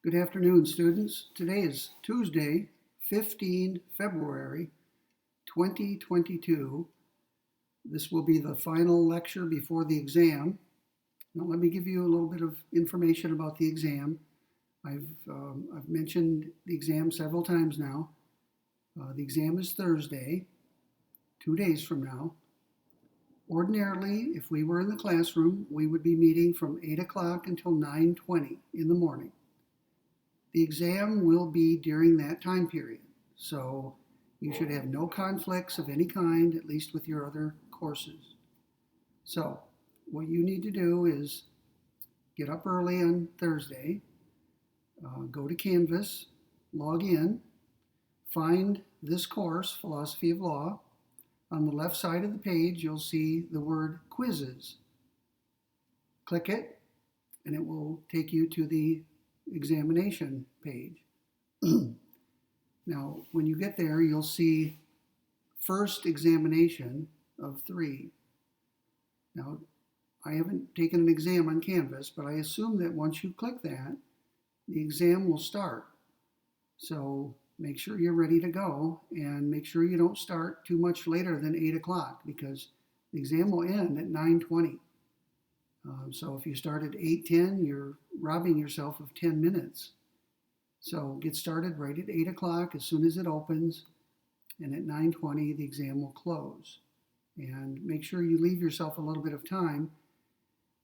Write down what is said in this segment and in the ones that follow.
Good afternoon, students. Today is Tuesday, 15 February 2022. This will be the final lecture before the exam. Now, let me give you a little bit of information about the exam. I've mentioned the exam several times now. The exam is Thursday, 2 days from now. Ordinarily, if we were in the classroom, we would be meeting from 8 o'clock until 9:20 in the morning. The exam will be during that time period, so you should have no conflicts of any kind, at least with your other courses. So what you need to do is get up early on Thursday, go to Canvas, log in, find this course, Philosophy of Law. On the left side of the page, you'll see the word Quizzes. Click it, and it will take you to the examination page. Now, when you get there, you'll see first examination of 3. Now, I haven't taken an exam on Canvas, but I assume that once you click that, the exam will start. So make sure you're ready to go, and make sure you don't start too much later than 8 o'clock, because the exam will end at 9:20. So if you start at 8:10, you're robbing yourself of 10 minutes. So get started right at 8 o'clock as soon as it opens, and at 9:20 the exam will close. And make sure you leave yourself a little bit of time.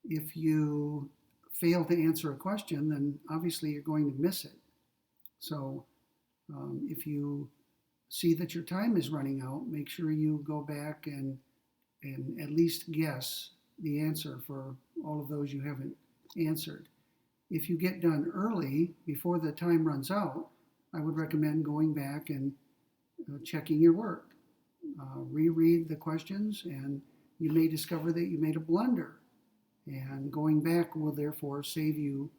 If you fail to answer a question, then obviously you're going to miss it. So if you see that your time is running out, make sure you go back and at least guess the answer for all of those you haven't answered. If you get done early, before the time runs out, I would recommend going back and checking your work. Reread the questions, and you may discover that you made a blunder. And going back will therefore save you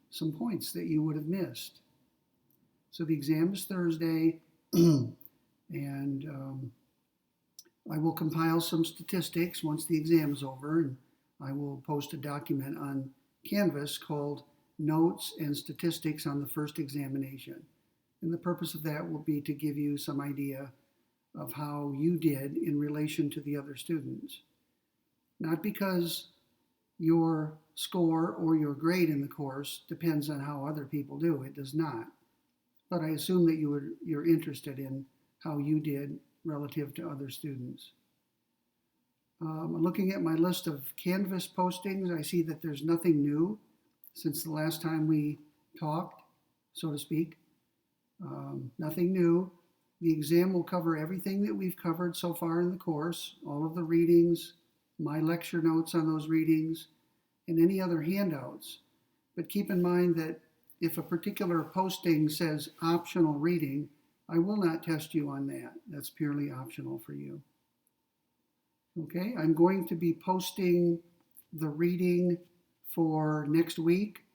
some points that you would have missed. So the exam is Thursday, and I will compile some statistics once the exam is over, and I will post a document on Canvas called Notes and Statistics on the First Examination. And the purpose of that will be to give you some idea of how you did in relation to the other students. Not because your score or your grade in the course depends on how other people do. It does not. But I assume that you're interested in how you did relative to other students. Looking at my list of Canvas postings, I see that there's nothing new since the last time we talked, so to speak. Nothing new. The exam will cover everything that we've covered so far in the course, all of the readings, my lecture notes on those readings, and any other handouts. But keep in mind that if a particular posting says optional reading, I will not test you on that. That's purely optional for you. Okay, I'm going to be posting the reading for next week.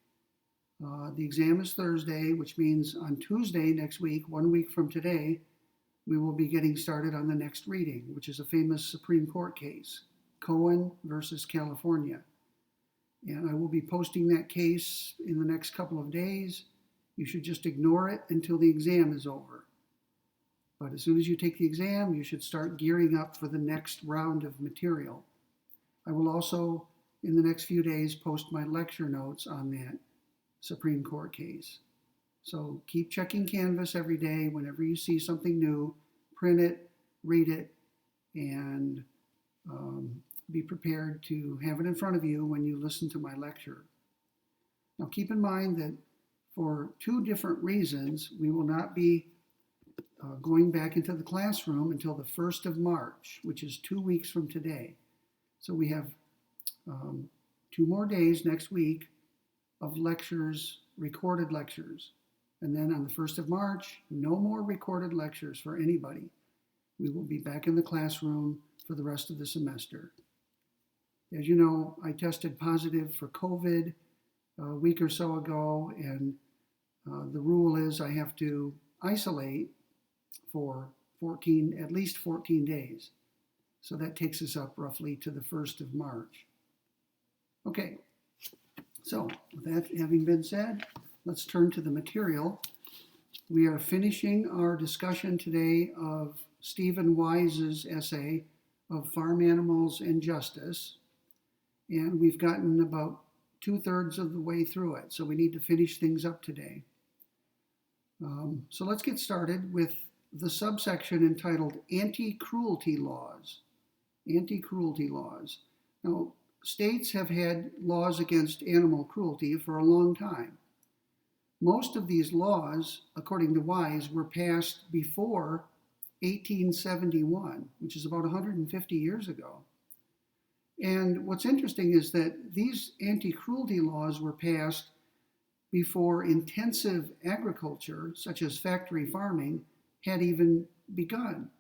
The exam is Thursday, which means on Tuesday next week, 1 week from today, we will be getting started on the next reading, which is a famous Supreme Court case, Cohen versus California. And I will be posting that case in the next couple of days. You should just ignore it until the exam is over. But as soon as you take the exam, you should start gearing up for the next round of material. I will also, in the next few days, post my lecture notes on that Supreme Court case. So keep checking Canvas every day. Whenever you see something new, print it, read it, and be prepared to have it in front of you when you listen to my lecture. Now keep in mind that for 2 different reasons, we will not be going back into the classroom until the 1st of March, which is 2 weeks from today. So we have 2 more days next week of lectures, recorded lectures. And then on the 1st of March, no more recorded lectures for anybody. We will be back in the classroom for the rest of the semester. As you know, I tested positive for COVID a week or so ago, and the rule is I have to isolate for at least 14 days. So that takes us up roughly to the 1st of March. Okay, so with that having been said, let's turn to the material. We are finishing our discussion today of Stephen Wise's essay of Farm Animals and Justice, and we've gotten about 2/3 of the way through it, so we need to finish things up today. So let's get started with the subsection entitled Anti-Cruelty Laws. Anti-Cruelty Laws. Now, states have had laws against animal cruelty for a long time. Most of these laws, according to Wise, were passed before 1871, which is about 150 years ago. And what's interesting is that these anti-cruelty laws were passed before intensive agriculture, such as factory farming, had even begun.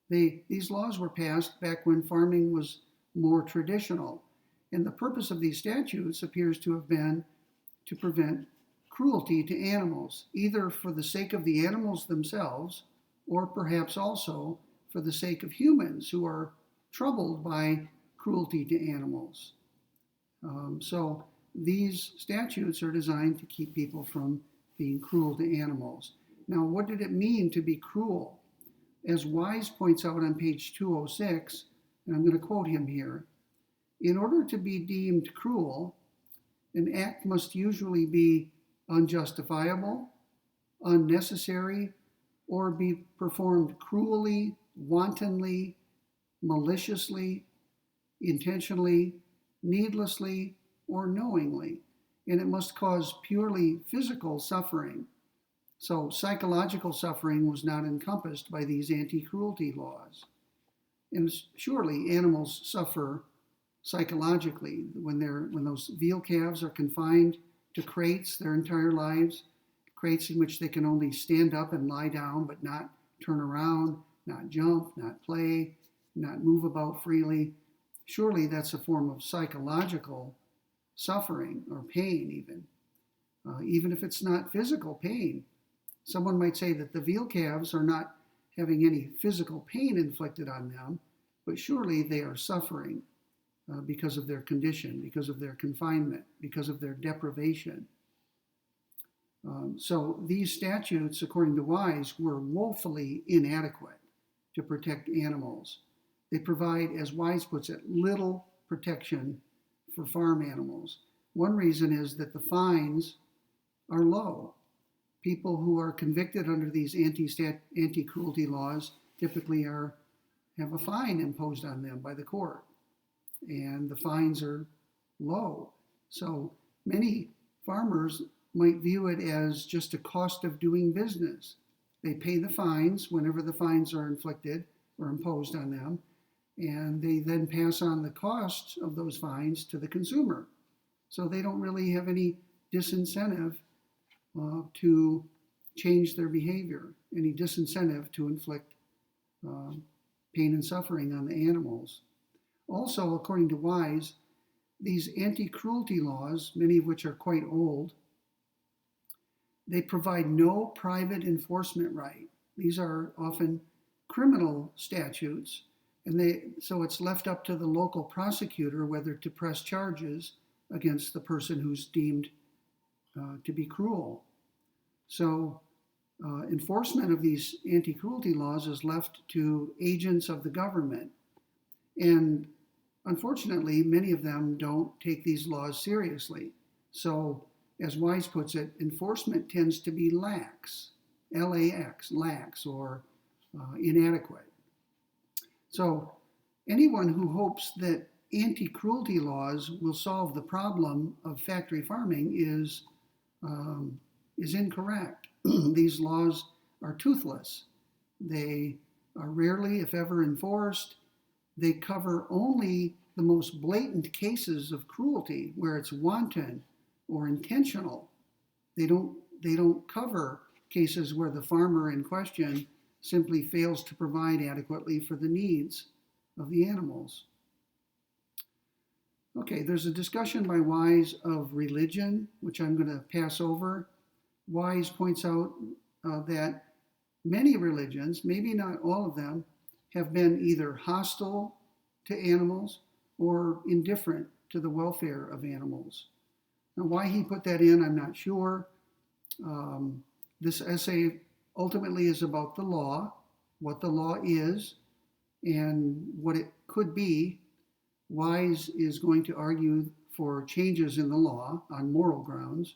These laws were passed back when farming was more traditional. And the purpose of these statutes appears to have been to prevent cruelty to animals, either for the sake of the animals themselves, or perhaps also for the sake of humans who are troubled by cruelty to animals. So these statutes are designed to keep people from being cruel to animals. Now, what did it mean to be cruel? As Wise points out on page 206, and I'm going to quote him here, in order to be deemed cruel, an act must usually be unjustifiable, unnecessary, or be performed cruelly, wantonly, maliciously, intentionally, needlessly, or knowingly, and it must cause purely physical suffering. So psychological suffering was not encompassed by these anti-cruelty laws. And surely animals suffer psychologically when those veal calves are confined to crates their entire lives, crates in which they can only stand up and lie down but not turn around, not jump, not play, not move about freely. Surely that's a form of psychological suffering or pain even if it's not physical pain. Someone might say that the veal calves are not having any physical pain inflicted on them, but surely they are suffering because of their condition, because of their confinement, because of their deprivation. So these statutes, according to Wise, were woefully inadequate to protect animals. They provide, as Wise puts it, little protection for farm animals. One reason is that the fines are low. People who are convicted under these anti-cruelty laws typically have a fine imposed on them by the court, and the fines are low. So many farmers might view it as just a cost of doing business. They pay the fines whenever the fines are inflicted or imposed on them, and they then pass on the costs of those fines to the consumer. So they don't really have any disincentive to change their behavior, any disincentive to inflict pain and suffering on the animals. Also, according to Wise, these anti-cruelty laws, many of which are quite old, they provide no private enforcement right. These are often criminal statutes, and so it's left up to the local prosecutor whether to press charges against the person who's deemed to be cruel. So enforcement of these anti-cruelty laws is left to agents of the government. And unfortunately, many of them don't take these laws seriously. So, as Wise puts it, enforcement tends to be lax, L-A-X, lax, or inadequate. So anyone who hopes that anti-cruelty laws will solve the problem of factory farming is incorrect. These laws are toothless. They are rarely, if ever, enforced. They cover only the most blatant cases of cruelty where it's wanton or intentional. They don't cover cases where the farmer in question simply fails to provide adequately for the needs of the animals. Okay, there's a discussion by Wise of religion, which I'm going to pass over. Wise points out that many religions, maybe not all of them, have been either hostile to animals or indifferent to the welfare of animals. Now, why he put that in, I'm not sure. This essay ultimately is about the law, what the law is, and what it could be. Wise is going to argue for changes in the law on moral grounds.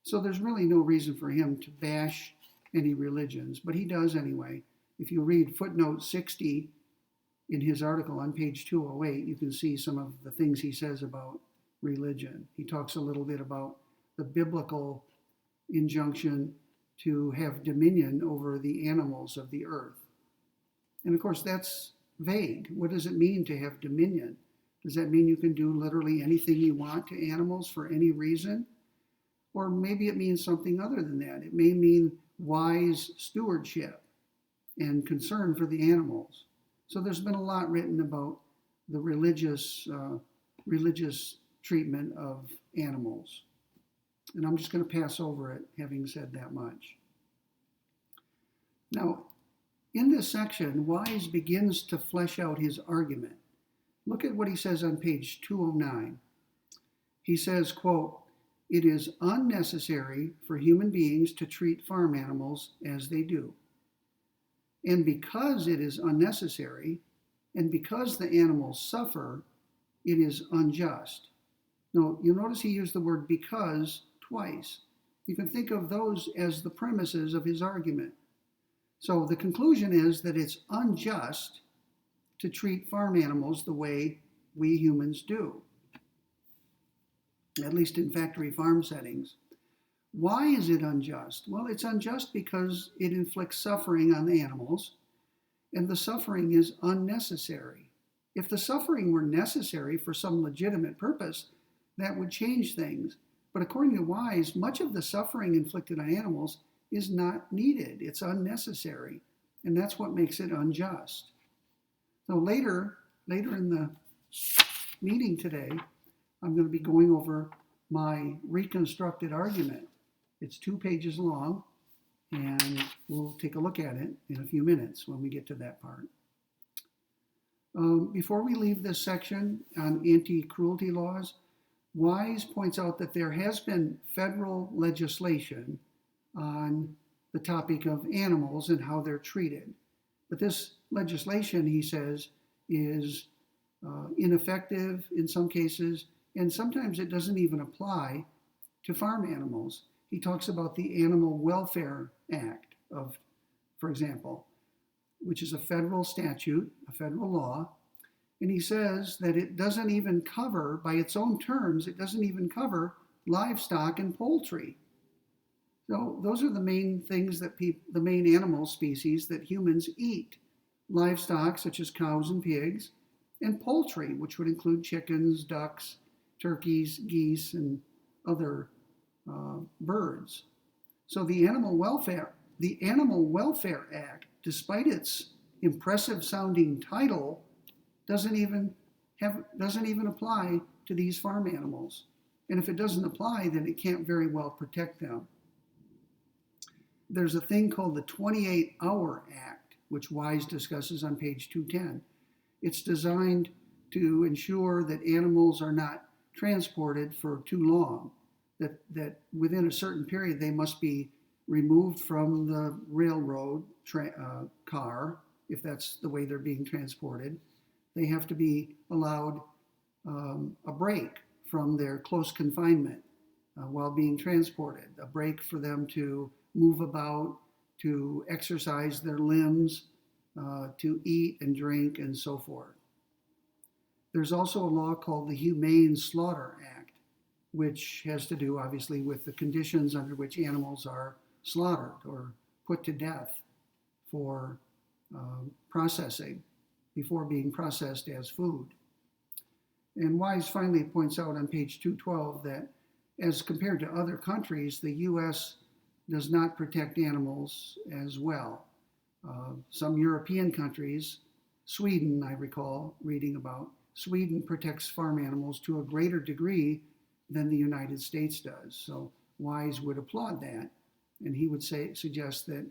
So there's really no reason for him to bash any religions, but he does anyway. If you read footnote 60 in his article on page 208, you can see some of the things he says about religion. He talks a little bit about the biblical injunction to have dominion over the animals of the earth. And of course, that's vague. What does it mean to have dominion? Does that mean you can do literally anything you want to animals for any reason? Or maybe it means something other than that. It may mean wise stewardship and concern for the animals. So there's been a lot written about the religious treatment of animals. And I'm just going to pass over it, having said that much. Now, in this section, Wise begins to flesh out his argument. Look at what he says on page 209. He says, quote, "It is unnecessary for human beings to treat farm animals as they do. And because it is unnecessary, and because the animals suffer, it is unjust." Now, you'll notice he used the word because twice. You can think of those as the premises of his argument. So the conclusion is that it's unjust to treat farm animals the way we humans do, at least in factory farm settings. Why is it unjust? Well, it's unjust because it inflicts suffering on the animals, and the suffering is unnecessary. If the suffering were necessary for some legitimate purpose, that would change things. But according to Wise, much of the suffering inflicted on animals is not needed. It's unnecessary, and that's what makes it unjust. So later in the meeting today, I'm going to be going over my reconstructed argument. It's 2 pages long, and we'll take a look at it in a few minutes when we get to that part. Before we leave this section on anti-cruelty laws, Wise points out that there has been federal legislation on the topic of animals and how they're treated. But this legislation, he says, is ineffective in some cases, and sometimes it doesn't even apply to farm animals. He talks about the Animal Welfare Act for example, which is a federal statute, a federal law, and he says that it doesn't even cover, by its own terms, it doesn't even cover livestock and poultry. So those are the main things that the main animal species that humans eat: livestock such as cows and pigs, and poultry, which would include chickens, ducks, turkeys, geese, and other birds. So the Animal Welfare Act, despite its impressive sounding title, doesn't even apply to these farm animals. And if it doesn't apply, then it can't very well protect them. There's a thing called the 28-Hour Act, which Wise discusses on page 210. It's designed to ensure that animals are not transported for too long, that within a certain period they must be removed from the railroad car, if that's the way they're being transported. They have to be allowed a break from their close confinement while being transported, a break for them to move about, to exercise their limbs, to eat and drink, and so forth. There's also a law called the Humane Slaughter Act, which has to do, obviously, with the conditions under which animals are slaughtered or put to death for processing before being processed as food. And Wise finally points out on page 212 that as compared to other countries, the U.S. does not protect animals as well. Some European countries, Sweden, I recall reading about, Sweden protects farm animals to a greater degree than the United States does. So Wise would applaud that, and he would suggest that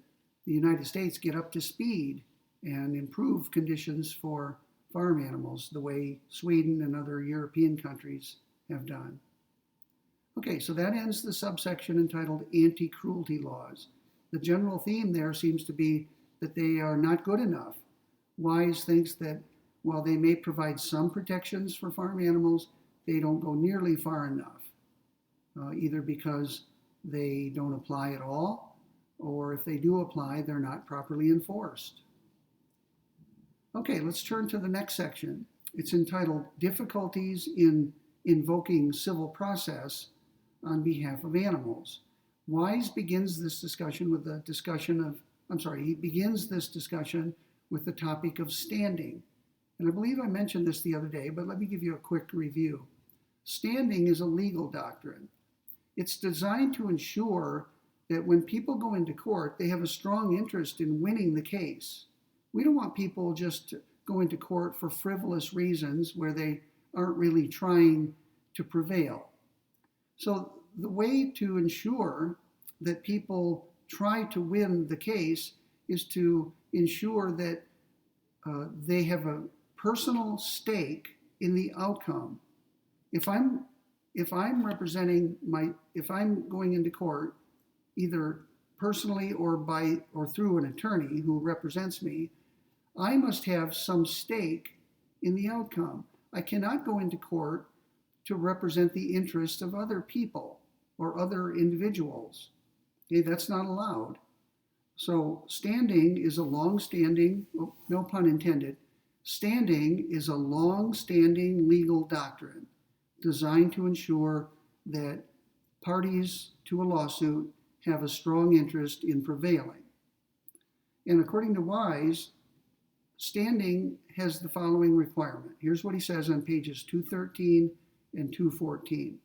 the United States get up to speed and improve conditions for farm animals the way Sweden and other European countries have done. Okay, so that ends the subsection entitled Anti-Cruelty Laws. The general theme there seems to be that they are not good enough. Wise thinks that while they may provide some protections for farm animals, they don't go nearly far enough, either because they don't apply at all, or if they do apply, they're not properly enforced. Okay, let's turn to the next section. It's entitled Difficulties in Invoking Civil Process on Behalf of Animals. Wise begins this discussion with the topic of standing. And I believe I mentioned this the other day, but let me give you a quick review. Standing is a legal doctrine. It's designed to ensure that when people go into court, they have a strong interest in winning the case. We don't want people just to go into court for frivolous reasons where they aren't really trying to prevail. So the way to ensure that people try to win the case is to ensure that they have a personal stake in the outcome. If I'm going into court, either personally or through an attorney who represents me, I must have some stake in the outcome. I cannot go into court to represent the interests of other people or other individuals. Okay, that's not allowed. So standing is a long-standing, no pun intended, standing is a long-standing legal doctrine designed to ensure that parties to a lawsuit have a strong interest in prevailing. And according to Wise, standing has the following requirement. Here's what he says on pages 213 and 214.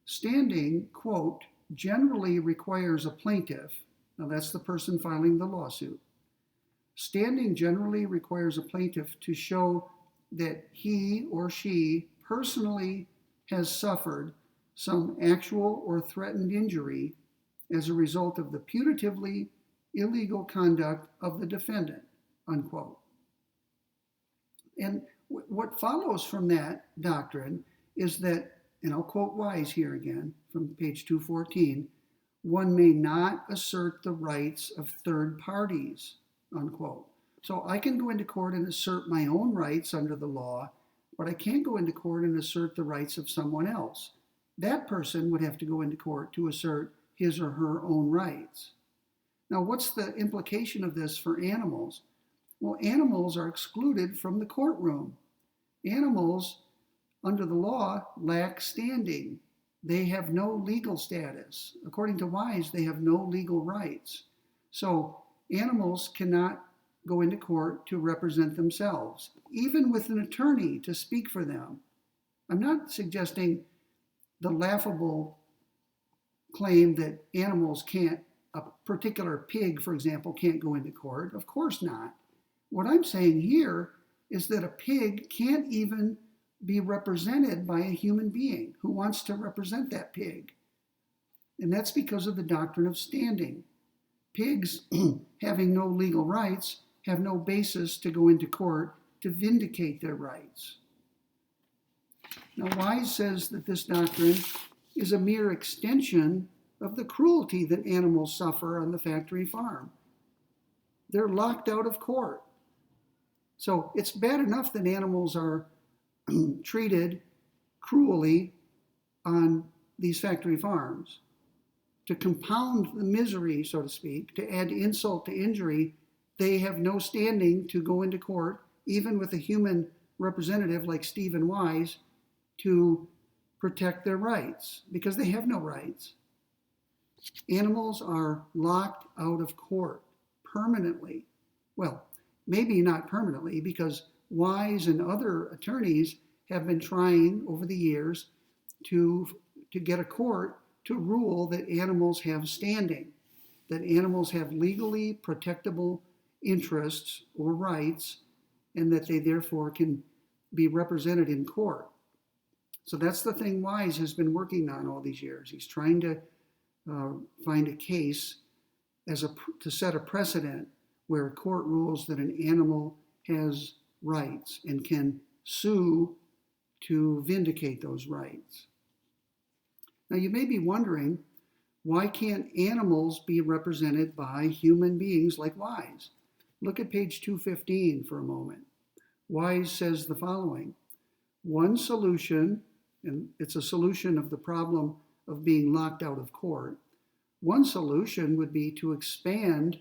Standing, quote, generally requires a plaintiff, now that's the person filing the lawsuit. Standing generally requires a plaintiff to show that he or she personally has suffered some actual or threatened injury as a result of the putatively illegal conduct of the defendant, unquote. And what follows from that doctrine is that, and I'll quote Wise here again from page 214, one may not assert the rights of third parties, unquote. So I can go into court and assert my own rights under the law, but I can't go into court and assert the rights of someone else. That person would have to go into court to assert his or her own rights. Now, what's the implication of this for animals? Well, animals are excluded from the courtroom. Animals, under the law, lack standing. They have no legal status. According to Wise, they have no legal rights. So animals cannot go into court to represent themselves, even with an attorney to speak for them. I'm not suggesting the laughable claim that animals can't, a particular pig, for example, can't go into court. Of course not. What I'm saying here is that a pig can't even be represented by a human being who wants to represent that pig. And that's because of the doctrine of standing. Pigs, having no legal rights, have no basis to go into court to vindicate their rights. Now, Wise says that this doctrine is a mere extension of the cruelty that animals suffer on the factory farm. They're locked out of court. So it's bad enough that animals are treated cruelly on these factory farms. To compound the misery, so to speak, to add insult to injury, they have no standing to go into court, even with a human representative like Stephen Wise, to protect their rights, because they have no rights. Animals are locked out of court permanently. Well, maybe not permanently, because Wise and other attorneys have been trying over the years to get a court to rule that animals have standing, that animals have legally protectable interests or rights, and that they therefore can be represented in court. So that's the thing Wise has been working on all these years. He's trying to find a case to set a precedent where a court rules that an animal has rights and can sue to vindicate those rights. Now you may be wondering, why can't animals be represented by human beings like Wise? Look at page 215 for a moment. Wise says the following: one solution, and it's a solution of the problem of being locked out of court, one solution would be to expand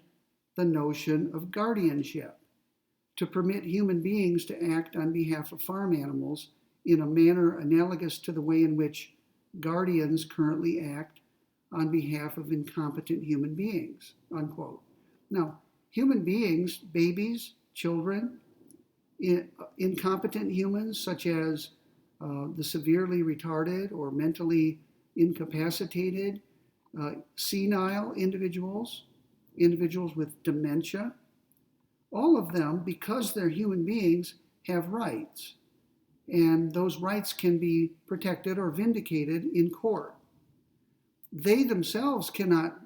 the notion of guardianship, to permit human beings to act on behalf of farm animals in a manner analogous to the way in which guardians currently act on behalf of incompetent human beings, unquote. Now, human beings, babies, children, incompetent humans such as the severely retarded or mentally incapacitated, senile individuals, individuals with dementia, all of them, because they're human beings, have rights. And those rights can be protected or vindicated in court. They themselves cannot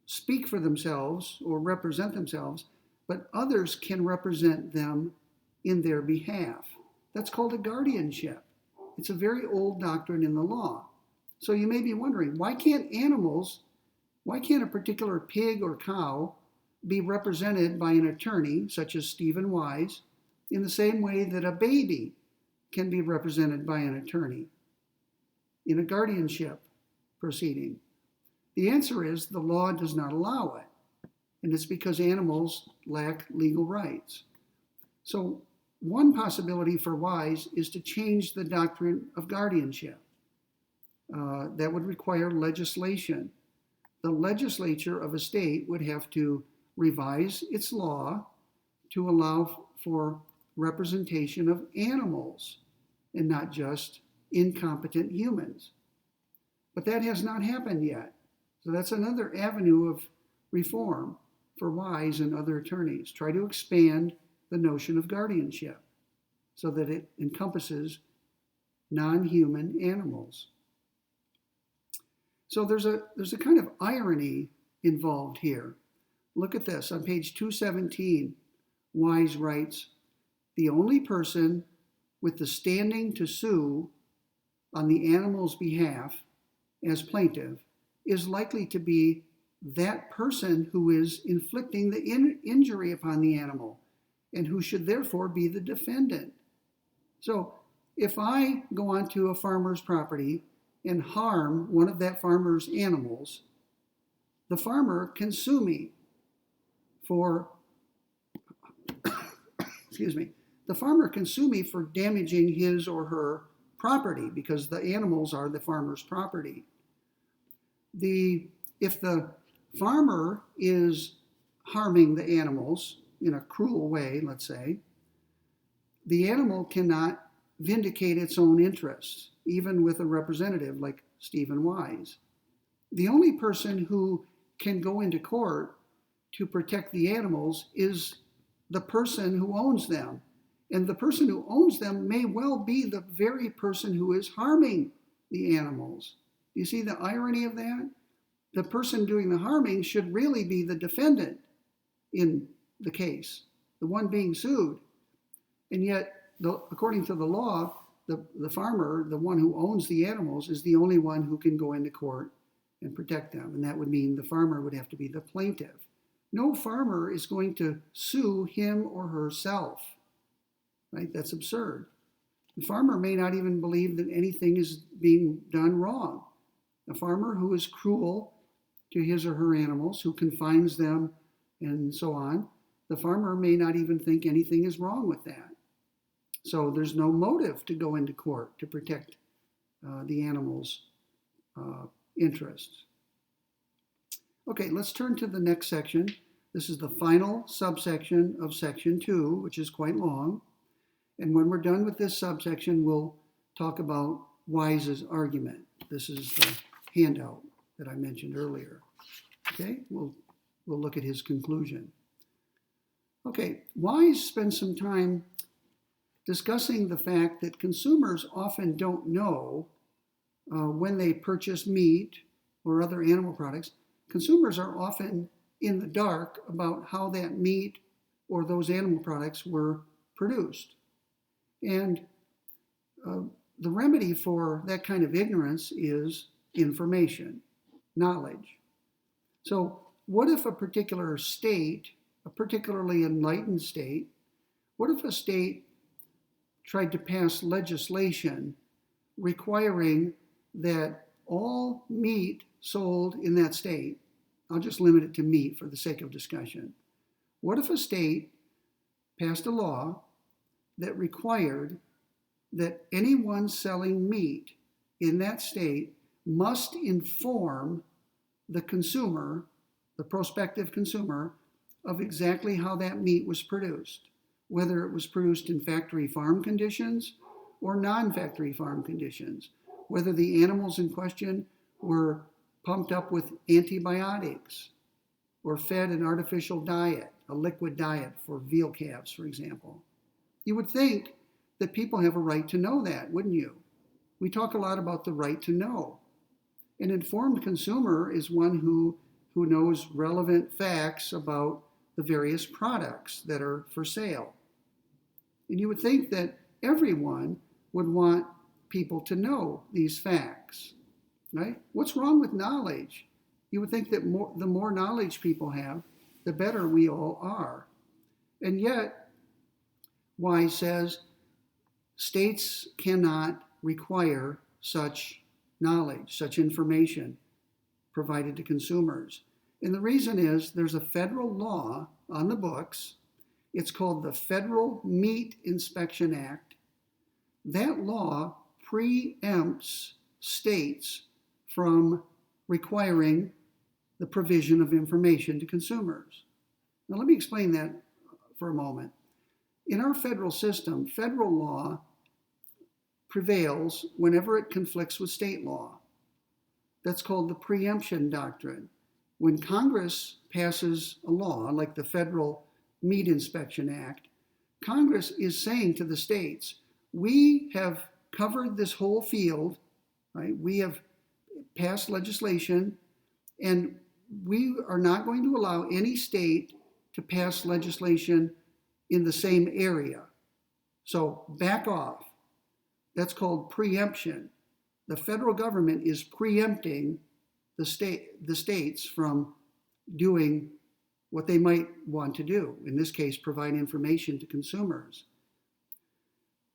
speak for themselves or represent themselves, but others can represent them in their behalf. That's called a guardianship. It's a very old doctrine in the law. So you may be wondering, why can't a particular pig or cow be represented by an attorney, such as Stephen Wise, in the same way that a baby can be represented by an attorney in a guardianship proceeding? The answer is the law does not allow it, and it's because animals lack legal rights. So one possibility for Wise is to change the doctrine of guardianship. That would require legislation. The legislature of a state would have to revise its law to allow for representation of animals and not just incompetent humans. But that has not happened yet. So that's another avenue of reform for Wise and other attorneys. Try to expand the notion of guardianship so that it encompasses non-human animals. So there's a kind of irony involved here. Look at this. On page 217, Wise writes, the only person with the standing to sue on the animal's behalf as plaintiff is likely to be that person who is inflicting the injury upon the animal and who should therefore be the defendant. So if I go onto a farmer's property and harm one of that farmer's animals, the farmer can sue me for, the farmer can sue me for damaging his or her property because the animals are the farmer's property. If the farmer is harming the animals in a cruel way, let's say, the animal cannot vindicate its own interests, even with a representative like Stephen Wise. The only person who can go into court to protect the animals is the person who owns them. And the person who owns them may well be the very person who is harming the animals. You see the irony of that? The person doing the harming should really be the defendant in the case, the one being sued. And yet, according to the law, the farmer, the one who owns the animals, is the only one who can go into court and protect them. And that would mean the farmer would have to be the plaintiff. No farmer is going to sue him or herself, right? That's absurd. The farmer may not even believe that anything is being done wrong. A farmer who is cruel to his or her animals, who confines them and so on, the farmer may not even think anything is wrong with that. So there's no motive to go into court to protect the animal's interests. Okay, let's turn to the next section. This is the final subsection of section 2, which is quite long. And when we're done with this subsection, we'll talk about Wise's argument. This is the handout that I mentioned earlier. Okay, we'll look at his conclusion. Okay, Wise spends some time discussing the fact that consumers often don't know when they purchase meat or other animal products. Consumers are often in the dark about how that meat or those animal products were produced. And the remedy for that kind of ignorance is information, knowledge. So what if a particular state, a particularly enlightened state, what if a state tried to pass legislation requiring that all meat sold in that state, I'll just limit it to meat for the sake of discussion. What if a state passed a law that required that anyone selling meat in that state must inform the consumer, the prospective consumer, of exactly how that meat was produced, whether it was produced in factory farm conditions or non-factory farm conditions, whether the animals in question were pumped up with antibiotics or fed an artificial diet, a liquid diet for veal calves, for example. You would think that people have a right to know that, wouldn't you? We talk a lot about the right to know. An informed consumer is one who knows relevant facts about the various products that are for sale. And you would think that everyone would want people to know these facts, right? What's wrong with knowledge? You would think that the more knowledge people have, the better we all are. And yet, Wise says states cannot require such knowledge, such information provided to consumers. And the reason is there's a federal law on the books. It's called the Federal Meat Inspection Act. That law preempts states from requiring the provision of information to consumers. Now, let me explain that for a moment. In our federal system, federal law prevails whenever it conflicts with state law. That's called the preemption doctrine. When Congress passes a law like the Federal Meat Inspection Act, Congress is saying to the states, we have covered this whole field, right? We have passed legislation, and we are not going to allow any state to pass legislation in the same area. So back off. That's called preemption. The federal government is preempting the states from doing what they might want to do. In this case, provide information to consumers.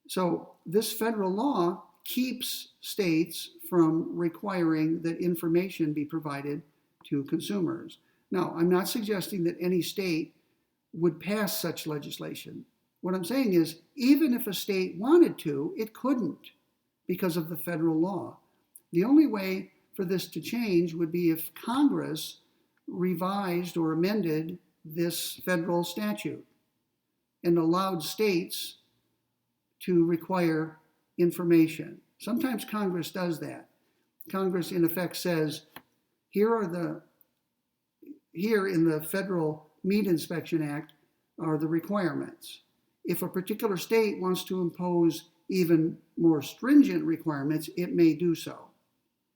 So this federal law keeps states from requiring that information be provided to consumers. Now, I'm not suggesting that any state would pass such legislation. What I'm saying is, even if a state wanted to, it couldn't because of the federal law. The only way for this to change would be if Congress revised or amended this federal statute and allowed states to require information. Sometimes Congress does that. Congress, in effect, says, here in the Federal Meat Inspection Act are the requirements. If a particular state wants to impose even more stringent requirements, it may do so.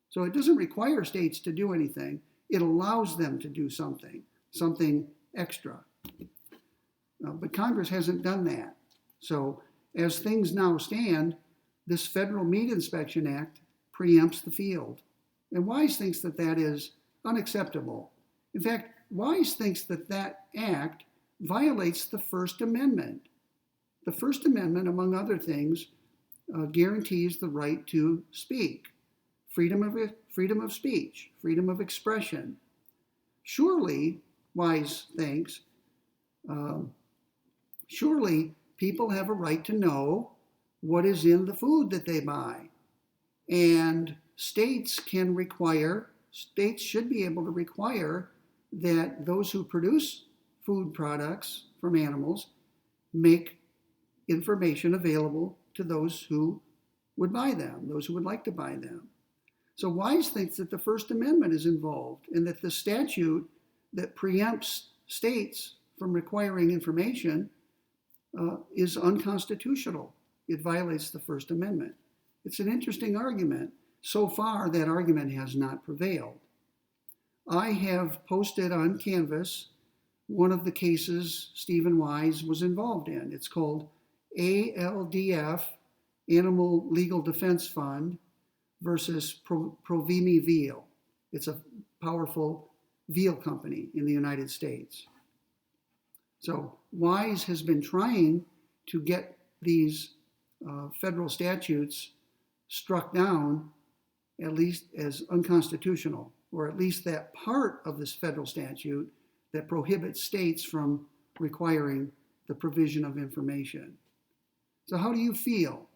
So it doesn't require states to do anything. It allows them to do something extra. But Congress hasn't done that. So as things now stand, this Federal Meat Inspection Act preempts the field. And Wise thinks that that is unacceptable. In fact, Wise thinks that that act violates the First Amendment. The First Amendment, among other things, guarantees the right to speak, freedom of speech, freedom of expression. Surely, Wise thinks, surely people have a right to know what is in the food that they buy. And states should be able to require that those who produce food products from animals make information available to those who would buy them, those who would like to buy them. So Wise thinks that the First Amendment is involved and that the statute that preempts states from requiring information is unconstitutional. It violates the First Amendment. It's an interesting argument. So far, that argument has not prevailed. I have posted on Canvas one of the cases Stephen Wise was involved in. It's called ALDF, Animal Legal Defense Fund, versus Provimi Veal. It's a powerful veal company in the United States. So Wise has been trying to get these federal statutes struck down, at least as unconstitutional, or at least that part of this federal statute that prohibits states from requiring the provision of information. So how do you feel?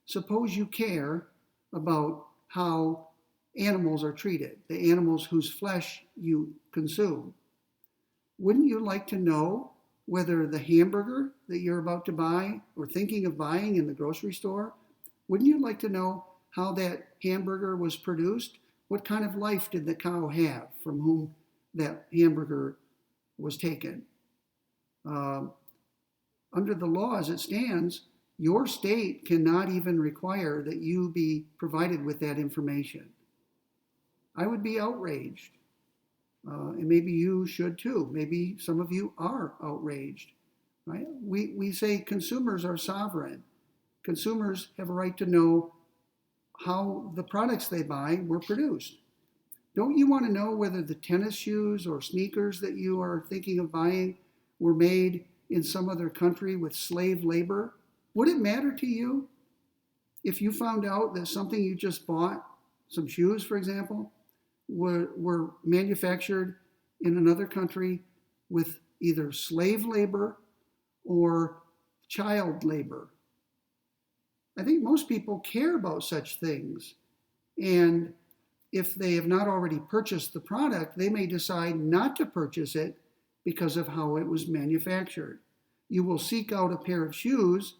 Suppose you care about how animals are treated, the animals whose flesh you consume. Wouldn't you like to know whether the hamburger that you're about to buy or thinking of buying in the grocery store, wouldn't you like to know how that hamburger was produced? What kind of life did the cow have from whom that hamburger was taken? Under the law as it stands, your state cannot even require that you be provided with that information. I would be outraged. And maybe you should too. Maybe some of you are outraged. Right? We say consumers are sovereign. Consumers have a right to know how the products they buy were produced. Don't you want to know whether the tennis shoes or sneakers that you are thinking of buying were made in some other country with slave labor? Would it matter to you if you found out that something you just bought, some shoes, for example, were manufactured in another country with either slave labor or child labor? I think most people care about such things. And if they have not already purchased the product, they may decide not to purchase it because of how it was manufactured. You will seek out a pair of shoes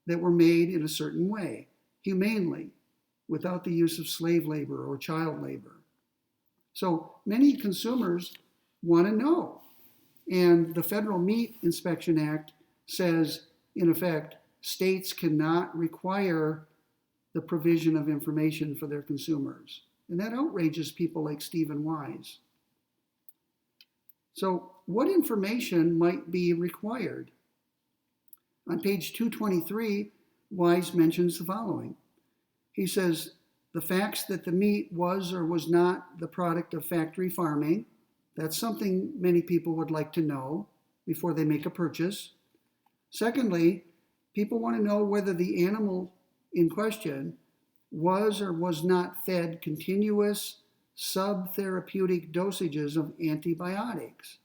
that were made in a certain way, humanely, without the use of slave labor or child labor. So many consumers want to know. And the Federal Meat Inspection Act says, in effect, states cannot require the provision of information for their consumers. And that outrages people like Stephen Wise. So what information might be required? On page 223, Wise mentions the following. He says, the facts that the meat was or was not the product of factory farming. That's something many people would like to know before they make a purchase. Secondly, people want to know whether the animal in question was or was not fed continuous subtherapeutic dosages of antibiotics.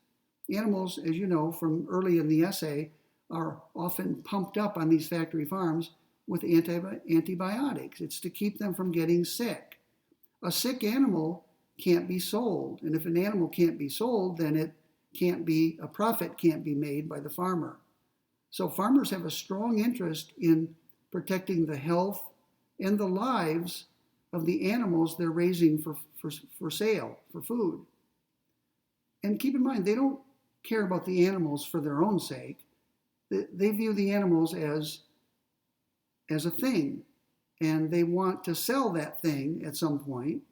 Animals, as you know from early in the essay, are often pumped up on these factory farms with antibiotics. It's to keep them from getting sick. A sick animal can't be sold. And if an animal can't be sold, then a profit can't be made by the farmer. So farmers have a strong interest in protecting the health and the lives of the animals they're raising for sale, for food. And keep in mind, they don't care about the animals for their own sake. They view the animals as a thing, and they want to sell that thing at some point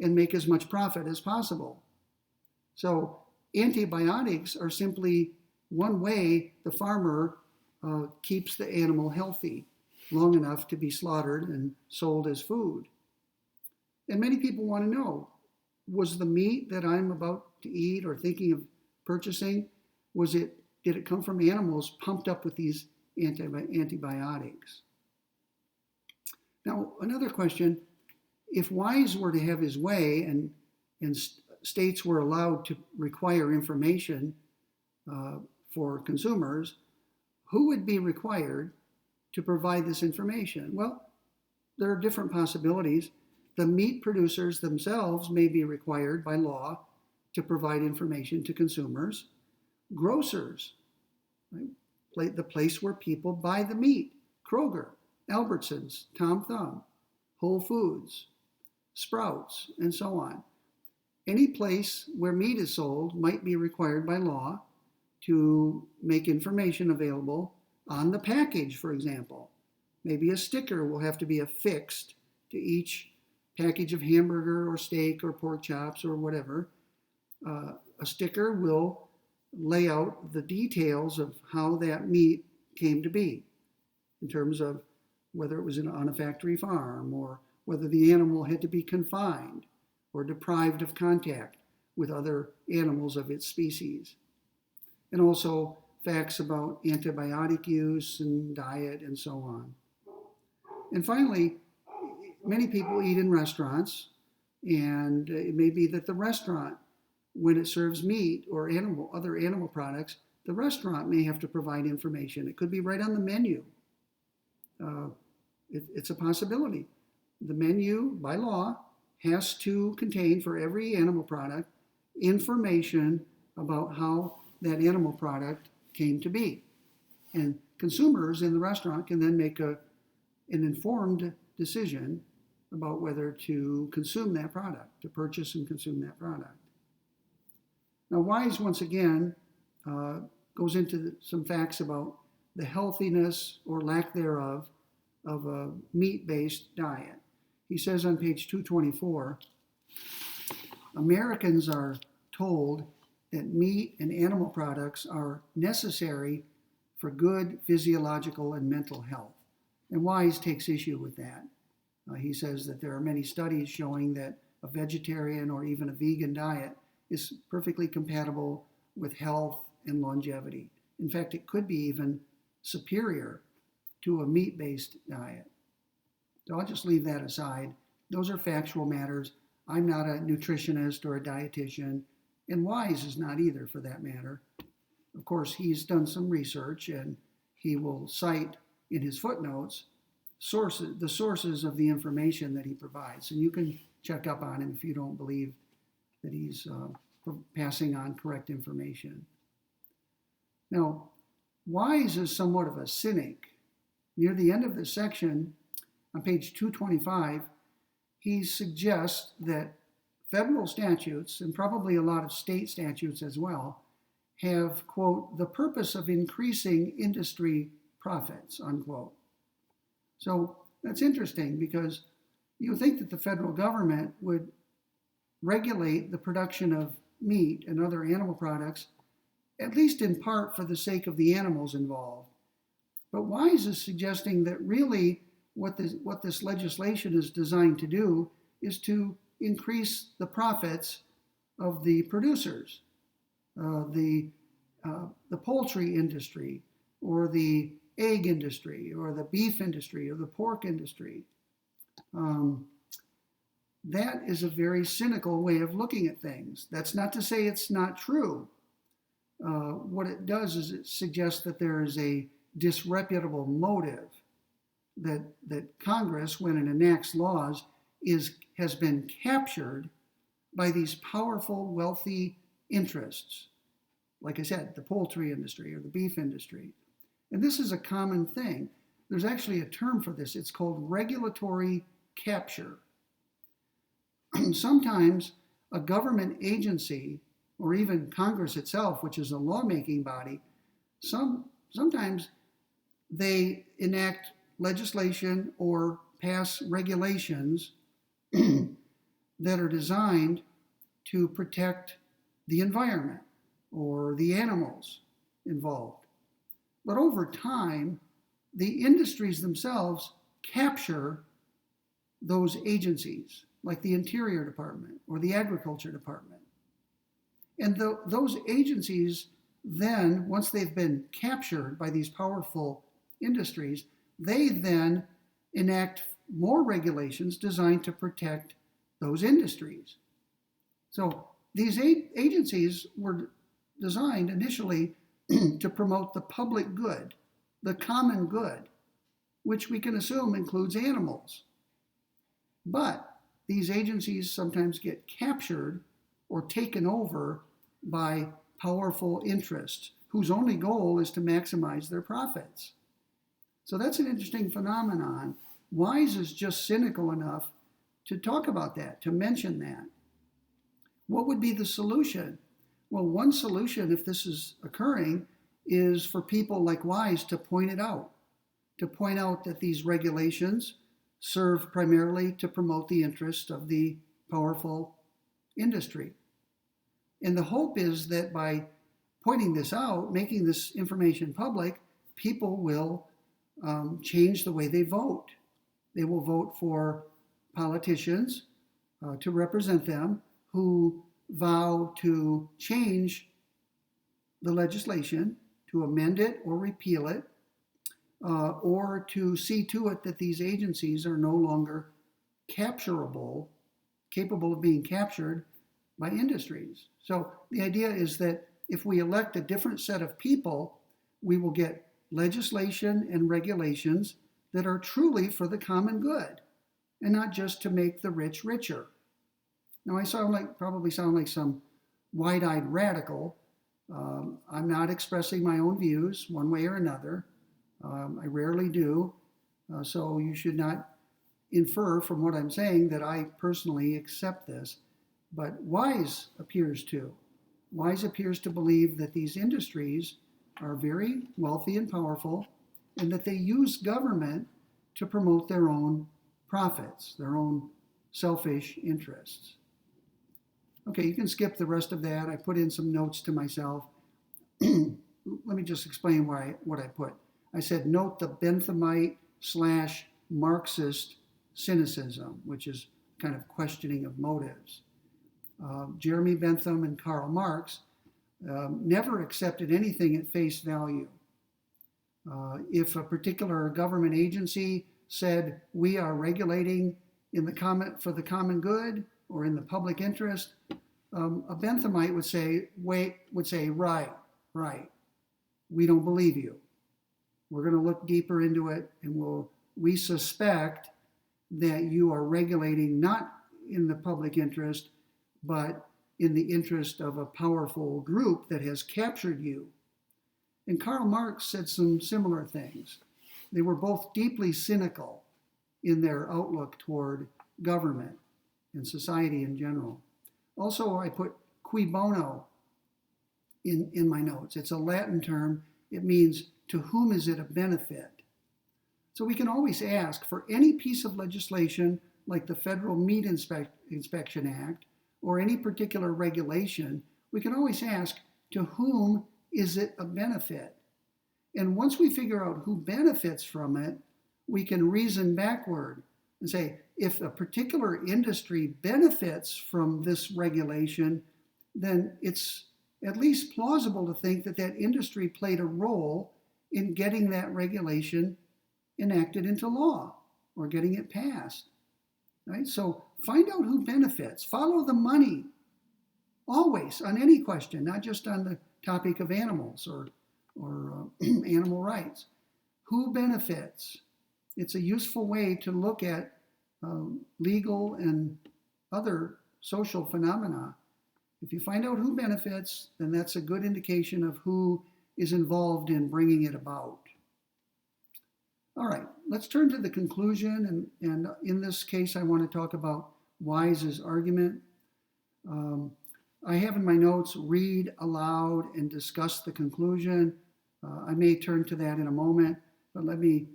and make as much profit as possible. So antibiotics are simply one way the farmer keeps the animal healthy long enough to be slaughtered and sold as food. And many people want to know, was the meat that I'm about to eat or thinking of purchasing, did it come from animals pumped up with these antibiotics? Now, another question, if Wise were to have his way and states were allowed to require information for consumers, who would be required to provide this information? Well, there are different possibilities. The meat producers themselves may be required by law to provide information to consumers. Grocers, right? The place where people buy the meat. Kroger, Albertsons, Tom Thumb, Whole Foods, Sprouts, and so on. Any place where meat is sold might be required by law to make information available on the package, for example. Maybe a sticker will have to be affixed to each package of hamburger or steak or pork chops or whatever. A sticker will lay out the details of how that meat came to be in terms of whether it was on a factory farm or whether the animal had to be confined or deprived of contact with other animals of its species. And also facts about antibiotic use and diet and so on. And finally, many people eat in restaurants, and it may be that the restaurant, when it serves meat or other animal products, the restaurant may have to provide information. It could be right on the menu. It's a possibility. The menu, by law, has to contain, for every animal product, information about how that animal product came to be. And consumers in the restaurant can then make an informed decision about whether to consume that product, to purchase and consume that product. Now, Wise, once again, goes into some facts about the healthiness or lack thereof of a meat-based diet. He says on page 224, Americans are told that meat and animal products are necessary for good physiological and mental health. And Wise takes issue with that. He says that there are many studies showing that a vegetarian or even a vegan diet is perfectly compatible with health and longevity. In fact, it could be even superior to a meat-based diet. So I'll just leave that aside. Those are factual matters. I'm not a nutritionist or a dietitian, and Wise is not either, for that matter. Of course, he's done some research, and he will cite in his footnotes the sources of the information that he provides. And you can check up on him if you don't believe that he's passing on correct information. Now, Wise is somewhat of a cynic. Near the end of this section, on page 225, he suggests that federal statutes, and probably a lot of state statutes as well, have, quote, the purpose of increasing industry profits, unquote. So that's interesting, because you would think that the federal government would regulate the production of meat and other animal products, at least in part for the sake of the animals involved. But Wise is suggesting that really what this legislation is designed to do is to increase the profits of the producers, the poultry industry, or the egg industry, or the beef industry, or the pork industry. That is a very cynical way of looking at things. That's not to say it's not true. What it does is it suggests that there is a disreputable motive, that Congress, when it enacts laws, has been captured by these powerful, wealthy interests. Like I said, the poultry industry or the beef industry. And this is a common thing. There's actually a term for this. It's called regulatory capture. Sometimes a government agency, or even Congress itself, which is a lawmaking body, sometimes they enact legislation or pass regulations that are designed to protect the environment or the animals involved. But over time, the industries themselves capture those agencies, like the Interior Department or the Agriculture Department. And those agencies then, once they've been captured by these powerful industries, they then enact more regulations designed to protect those industries. So these agencies were designed initially to promote the public good, the common good, which we can assume includes animals. But these agencies sometimes get captured or taken over by powerful interests whose only goal is to maximize their profits. So that's an interesting phenomenon. Wise is just cynical enough to talk about that, to mention that. What would be the solution? Well, one solution, if this is occurring, is for people like Wise to point it out, that these regulations serve primarily to promote the interest of the powerful industry. And the hope is that by pointing this out, making this information public, people will change the way they vote. They will vote for politicians to represent them who vow to change the legislation, to amend it or repeal it, or to see to it that these agencies are no longer capable of being captured by industries. So the idea is that if we elect a different set of people, we will get legislation and regulations that are truly for the common good and not just to make the rich richer. Now, I probably sound like some wide-eyed radical. I'm not expressing my own views one way or another. I rarely do. So you should not infer from what I'm saying that I personally accept this. But Wise appears to. Wise appears to believe that these industries are very wealthy and powerful, and that they use government to promote their own profits, their own selfish interests. Okay, you can skip the rest of that. I put in some notes to myself. Let me just explain what I put. I said, note the Benthamite/Marxist cynicism, which is kind of questioning of motives. Jeremy Bentham and Karl Marx never accepted anything at face value. If a particular government agency said, we are regulating for the common good or in the public interest, a Benthamite would say, right, we don't believe you. We're going to look deeper into it, and we suspect that you are regulating not in the public interest, but in the interest of a powerful group that has captured you. And Karl Marx said some similar things. They were both deeply cynical in their outlook toward government and society in general. Also, I put cui bono in my notes. It's a Latin term. It means, to whom is it a benefit? So we can always ask for any piece of legislation like the Federal Meat Inspection Act or any particular regulation, we can always ask, to whom is it a benefit? And once we figure out who benefits from it, we can reason backward and say, if a particular industry benefits from this regulation, then it's at least plausible to think that that industry played a role in getting that regulation enacted into law or getting it passed. Right? So find out who benefits. Follow the money. Always, on any question, not just on the topic of animals or animal rights. Who benefits? It's a useful way to look at legal and other social phenomena. If you find out who benefits, then that's a good indication of who is involved in bringing it about. All right, let's turn to the conclusion, and in this case, I want to talk about Wise's argument. I have in my notes, read aloud and discuss the conclusion. I may turn to that in a moment, but let me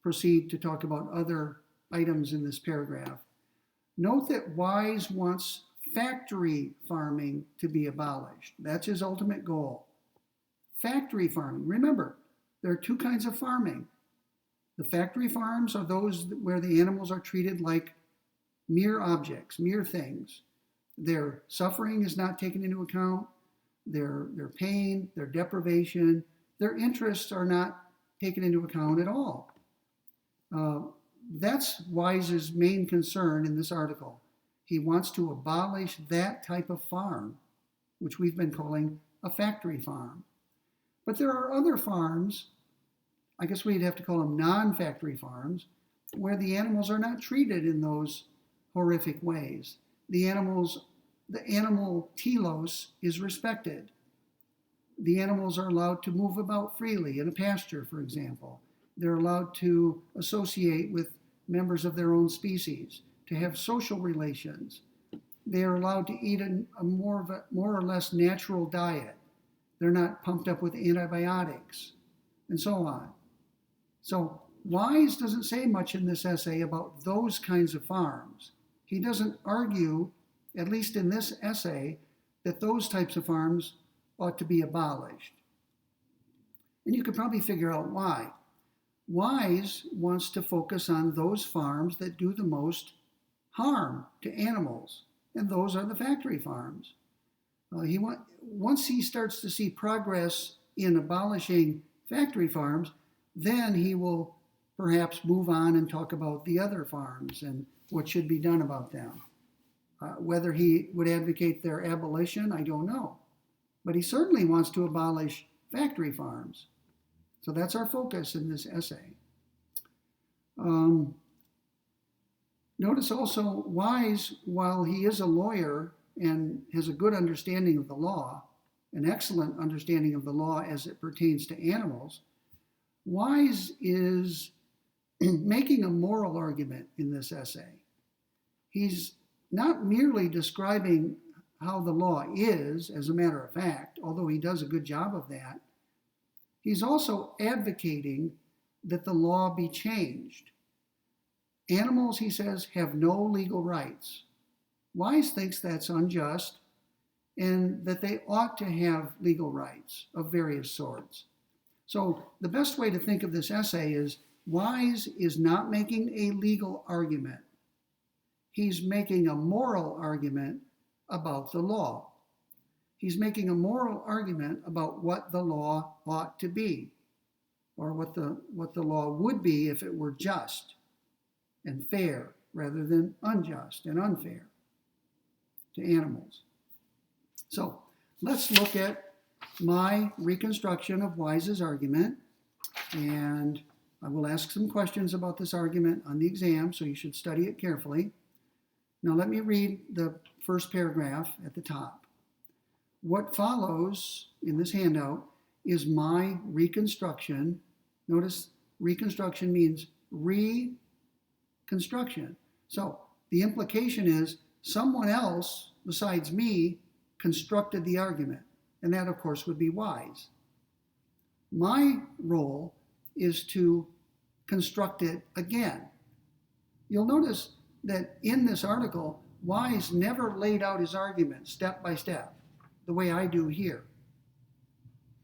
proceed to talk about other items in this paragraph. Note that Wise wants factory farming to be abolished. That's his ultimate goal. Factory farming. Remember, there are two kinds of farming. The factory farms are those where the animals are treated like mere objects, mere things. Their suffering is not taken into account. Their pain, their deprivation, their interests are not taken into account at all. That's Wise's main concern in this article. He wants to abolish that type of farm, which we've been calling a factory farm. But there are other farms, I guess we'd have to call them non-factory farms, where the animals are not treated in those horrific ways. The animal telos is respected. The animals are allowed to move about freely in a pasture, for example. They're allowed to associate with members of their own species, to have social relations. They are allowed to eat a more or less natural diet. They're not pumped up with antibiotics, and so on. So Wise doesn't say much in this essay about those kinds of farms. He doesn't argue, at least in this essay, that those types of farms ought to be abolished. And you could probably figure out why. Wise wants to focus on those farms that do the most harm to animals, and those are the factory farms. Once he starts to see progress in abolishing factory farms, then he will perhaps move on and talk about the other farms and what should be done about them. Whether he would advocate their abolition, I don't know. But he certainly wants to abolish factory farms. So that's our focus in this essay. Notice also, Wise, while he is a lawyer and has a good understanding of the law, an excellent understanding of the law as it pertains to animals, Wise is making a moral argument in this essay. He's not merely describing how the law is, as a matter of fact, although he does a good job of that. He's also advocating that the law be changed. Animals, he says, have no legal rights. Wise thinks that's unjust and that they ought to have legal rights of various sorts. So the best way to think of this essay is Wise is not making a legal argument. He's making a moral argument about the law. He's making a moral argument about what the law ought to be, or what the law would be if it were just and fair rather than unjust and unfair to animals. So let's look at my reconstruction of Wise's argument, and I will ask some questions about this argument on the exam, so you should study it carefully. Now let me read the first paragraph at the top. What follows in this handout is my reconstruction. Notice reconstruction means reconstruction. So the implication is someone else besides me constructed the argument, and that of course would be Wise. My role is to construct it again. You'll notice that in this article, Wise never laid out his argument step by step, the way I do here.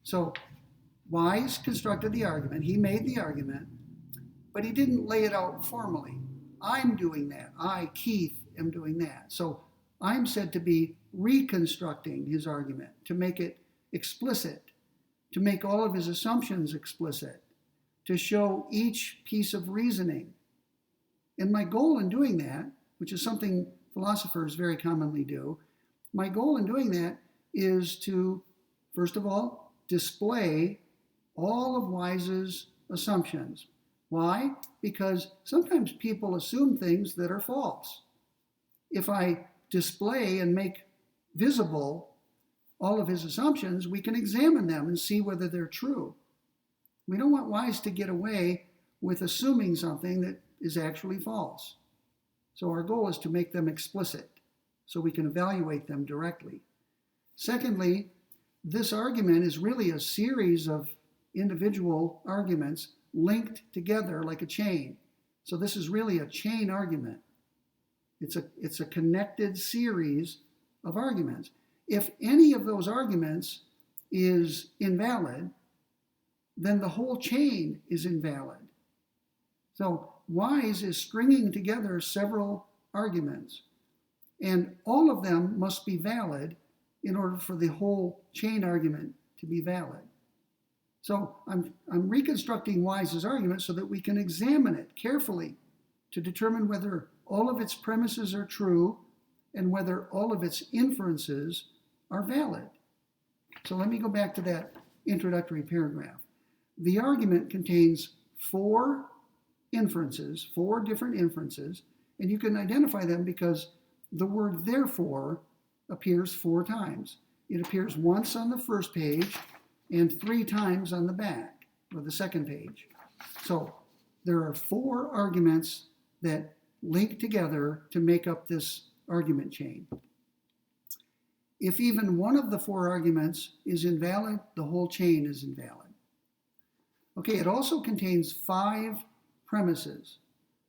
So Wise constructed the argument, he made the argument, but he didn't lay it out formally. I'm doing that. I, Keith, am doing that. So I'm said to be reconstructing his argument, to make it explicit, to make all of his assumptions explicit, to show each piece of reasoning. And my goal in doing that, which is something philosophers very commonly do, my goal in doing that is to, first of all, display all of Wise's assumptions. Why? Because sometimes people assume things that are false. If I display and make visible all of his assumptions, we can examine them and see whether they're true. We don't want Wise to get away with assuming something that is actually false. So our goal is to make them explicit so we can evaluate them directly. Secondly, this argument is really a series of individual arguments linked together like a chain. So this is really a chain argument. It's a connected series of arguments. If any of those arguments is invalid, then the whole chain is invalid. So Wise is stringing together several arguments, and all of them must be valid in order for the whole chain argument to be valid. So I'm reconstructing Wise's argument so that we can examine it carefully to determine whether all of its premises are true and whether all of its inferences are valid. So let me go back to that introductory paragraph. The argument contains four different inferences, and you can identify them because the word therefore appears 4 times. It appears once on the first page and 3 times on the back, or the second page. So there are 4 arguments that link together to make up this argument chain. If even one of the 4 arguments is invalid, the whole chain is invalid. Okay, it also contains 5 premises.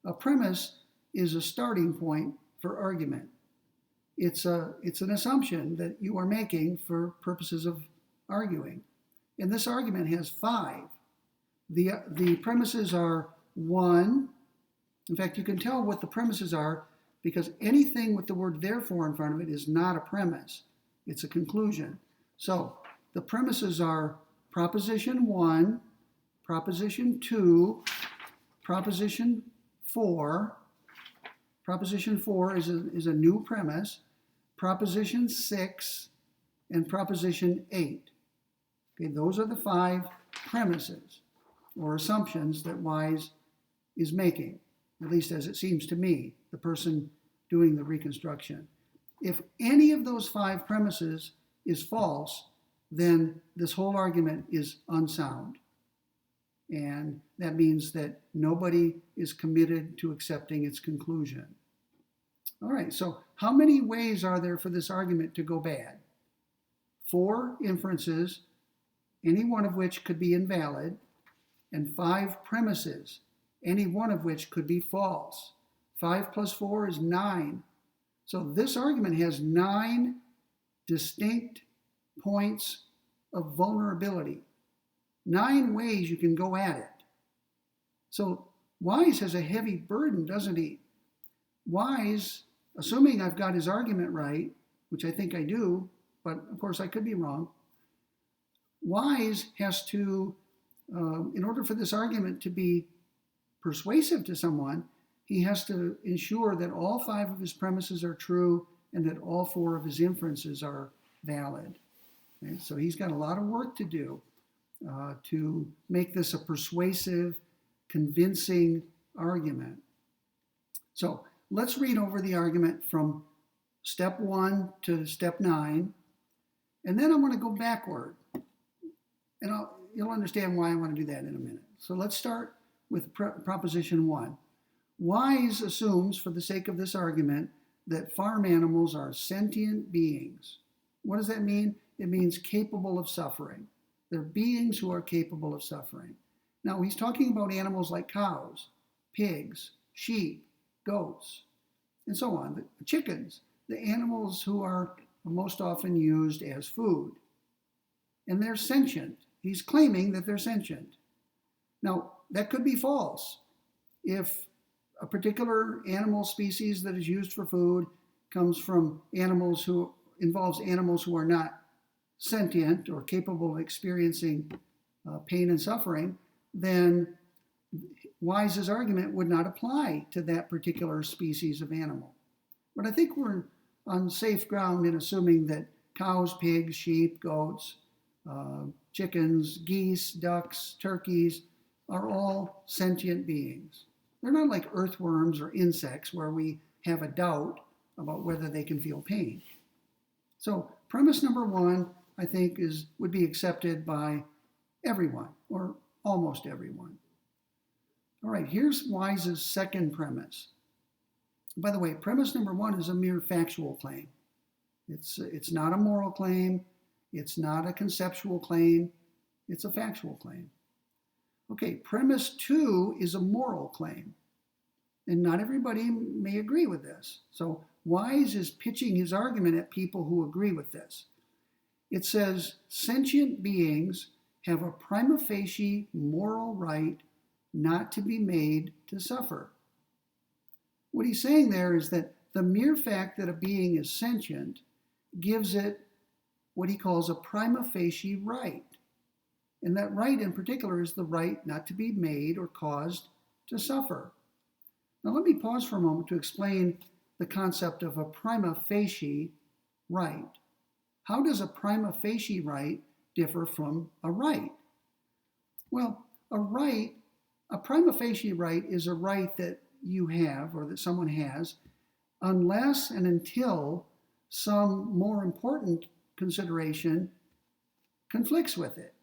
A premise is a starting point for argument. It's an assumption that you are making for purposes of arguing. And this argument has 5. The premises are 1. In fact, you can tell what the premises are because anything with the word therefore in front of it is not a premise. It's a conclusion. So the premises are proposition 1, proposition 2, proposition 4. Proposition 4 is a new premise. Proposition 6 and proposition 8. Okay, those are the 5 premises or assumptions that Wise is making, at least as it seems to me, the person doing the reconstruction. If any of those 5 premises is false, then this whole argument is unsound. And that means that nobody is committed to accepting its conclusion. All right, so how many ways are there for this argument to go bad? 4 inferences, any one of which could be invalid, and 5 premises, any one of which could be false. 5 plus 4 is 9. So this argument has 9 distinct points of vulnerability. 9 ways you can go at it. So Wise has a heavy burden, doesn't he? Wise, assuming I've got his argument right, which I think I do, but of course I could be wrong, Wise has to, in order for this argument to be persuasive to someone, he has to ensure that all 5 of his premises are true and that all 4 of his inferences are valid. Okay? So he's got a lot of work to do to make this a persuasive, convincing argument. So let's read over the argument from step 1 to step 9, and then I want to go backward. And you'll understand why I want to do that in a minute. So let's start with proposition 1. Wise assumes, for the sake of this argument, that farm animals are sentient beings. What does that mean? It means capable of suffering. They're beings who are capable of suffering. Now, he's talking about animals like cows, pigs, sheep, goats, and so on, the chickens, the animals who are most often used as food. And they're sentient. He's claiming that they're sentient. Now, that could be false. If a particular animal species that is used for food comes from involves animals who are not sentient or capable of experiencing pain and suffering, then Wise's argument would not apply to that particular species of animal. But I think we're on safe ground in assuming that cows, pigs, sheep, goats, chickens, geese, ducks, turkeys are all sentient beings. They're not like earthworms or insects where we have a doubt about whether they can feel pain. So premise number 1, I think, would be accepted by everyone, or almost everyone. All right, here's Wise's second premise. By the way, premise number 1 is a mere factual claim. It's not a moral claim. It's not a conceptual claim. It's a factual claim. Okay, premise 2 is a moral claim. And not everybody may agree with this. So Wise is pitching his argument at people who agree with this. It says, sentient beings have a prima facie moral right not to be made to suffer. What he's saying there is that the mere fact that a being is sentient gives it what he calls a prima facie right. And that right in particular is the right not to be made or caused to suffer. Now let me pause for a moment to explain the concept of a prima facie right. How does a prima facie right differ from a right? Well, a prima facie right is a right that you have or that someone has unless and until some more important consideration conflicts with it.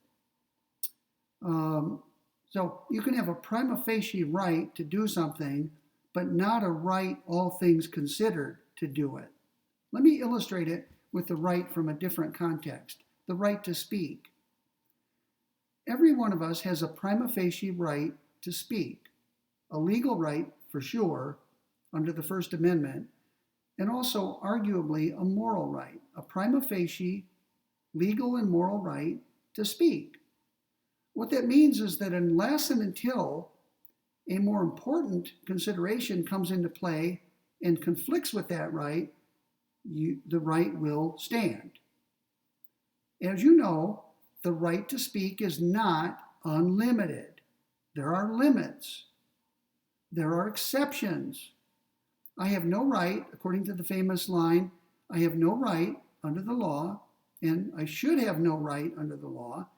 So you can have a prima facie right to do something, but not a right, all things considered, to do it. Let me illustrate it with the right from a different context, the right to speak. Every one of us has a prima facie right to speak, a legal right for sure under the First Amendment, and also arguably a moral right, a prima facie legal and moral right to speak. What that means is that unless and until a more important consideration comes into play and conflicts with that right, the right will stand. As you know, the right to speak is not unlimited. There are limits. There are exceptions. I have no right, according to the famous line, I have no right under the law, and I should have no right under the law,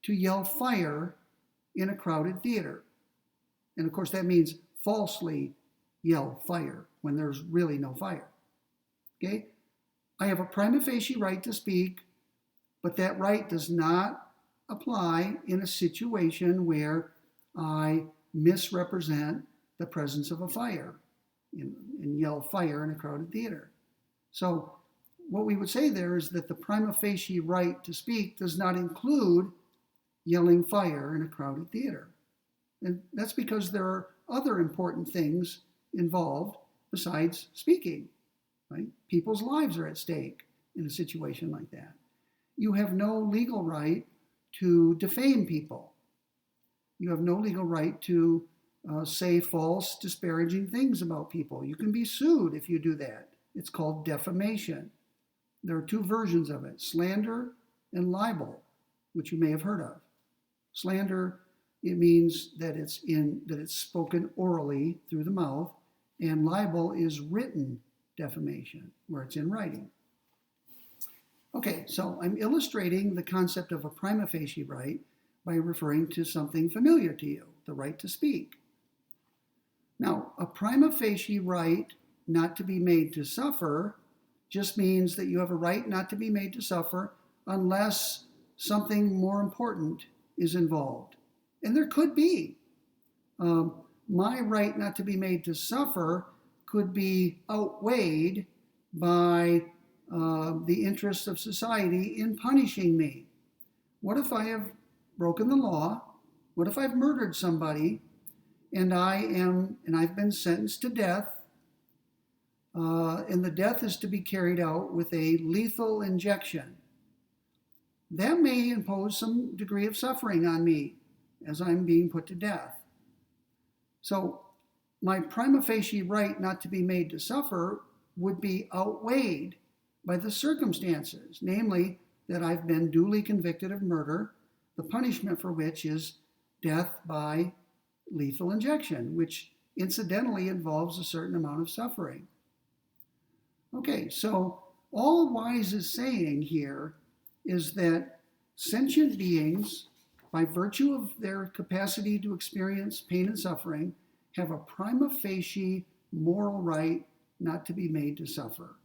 to yell fire in a crowded theater. And of course, that means falsely yell fire when there's really no fire. Okay? I have a prima facie right to speak, but that right does not apply in a situation where I misrepresent the presence of a fire and yell fire in a crowded theater. So what we would say there is that the prima facie right to speak does not include yelling fire in a crowded theater. And that's because there are other important things involved besides speaking, right? People's lives are at stake in a situation like that. You have no legal right to defame people. You have no legal right to say false, disparaging things about people. You can be sued if you do that. It's called defamation. There are two versions of it, slander and libel, which you may have heard of. Slander, it means that it's spoken orally through the mouth, and libel is written defamation, where it's in writing. Okay, so I'm illustrating the concept of a prima facie right by referring to something familiar to you, the right to speak. Now, a prima facie right not to be made to suffer just means that you have a right not to be made to suffer unless something more important is involved. And there could be. My right not to be made to suffer could be outweighed by the interests of society in punishing me. What if I have broken the law? What if I've murdered somebody and I've been sentenced to death, and the death is to be carried out with a lethal injection? That may impose some degree of suffering on me as I'm being put to death. So my prima facie right not to be made to suffer would be outweighed by the circumstances, namely that I've been duly convicted of murder, the punishment for which is death by lethal injection, which incidentally involves a certain amount of suffering. Okay, so all Wise is saying here is that sentient beings, by virtue of their capacity to experience pain and suffering, have a prima facie moral right not to be made to suffer.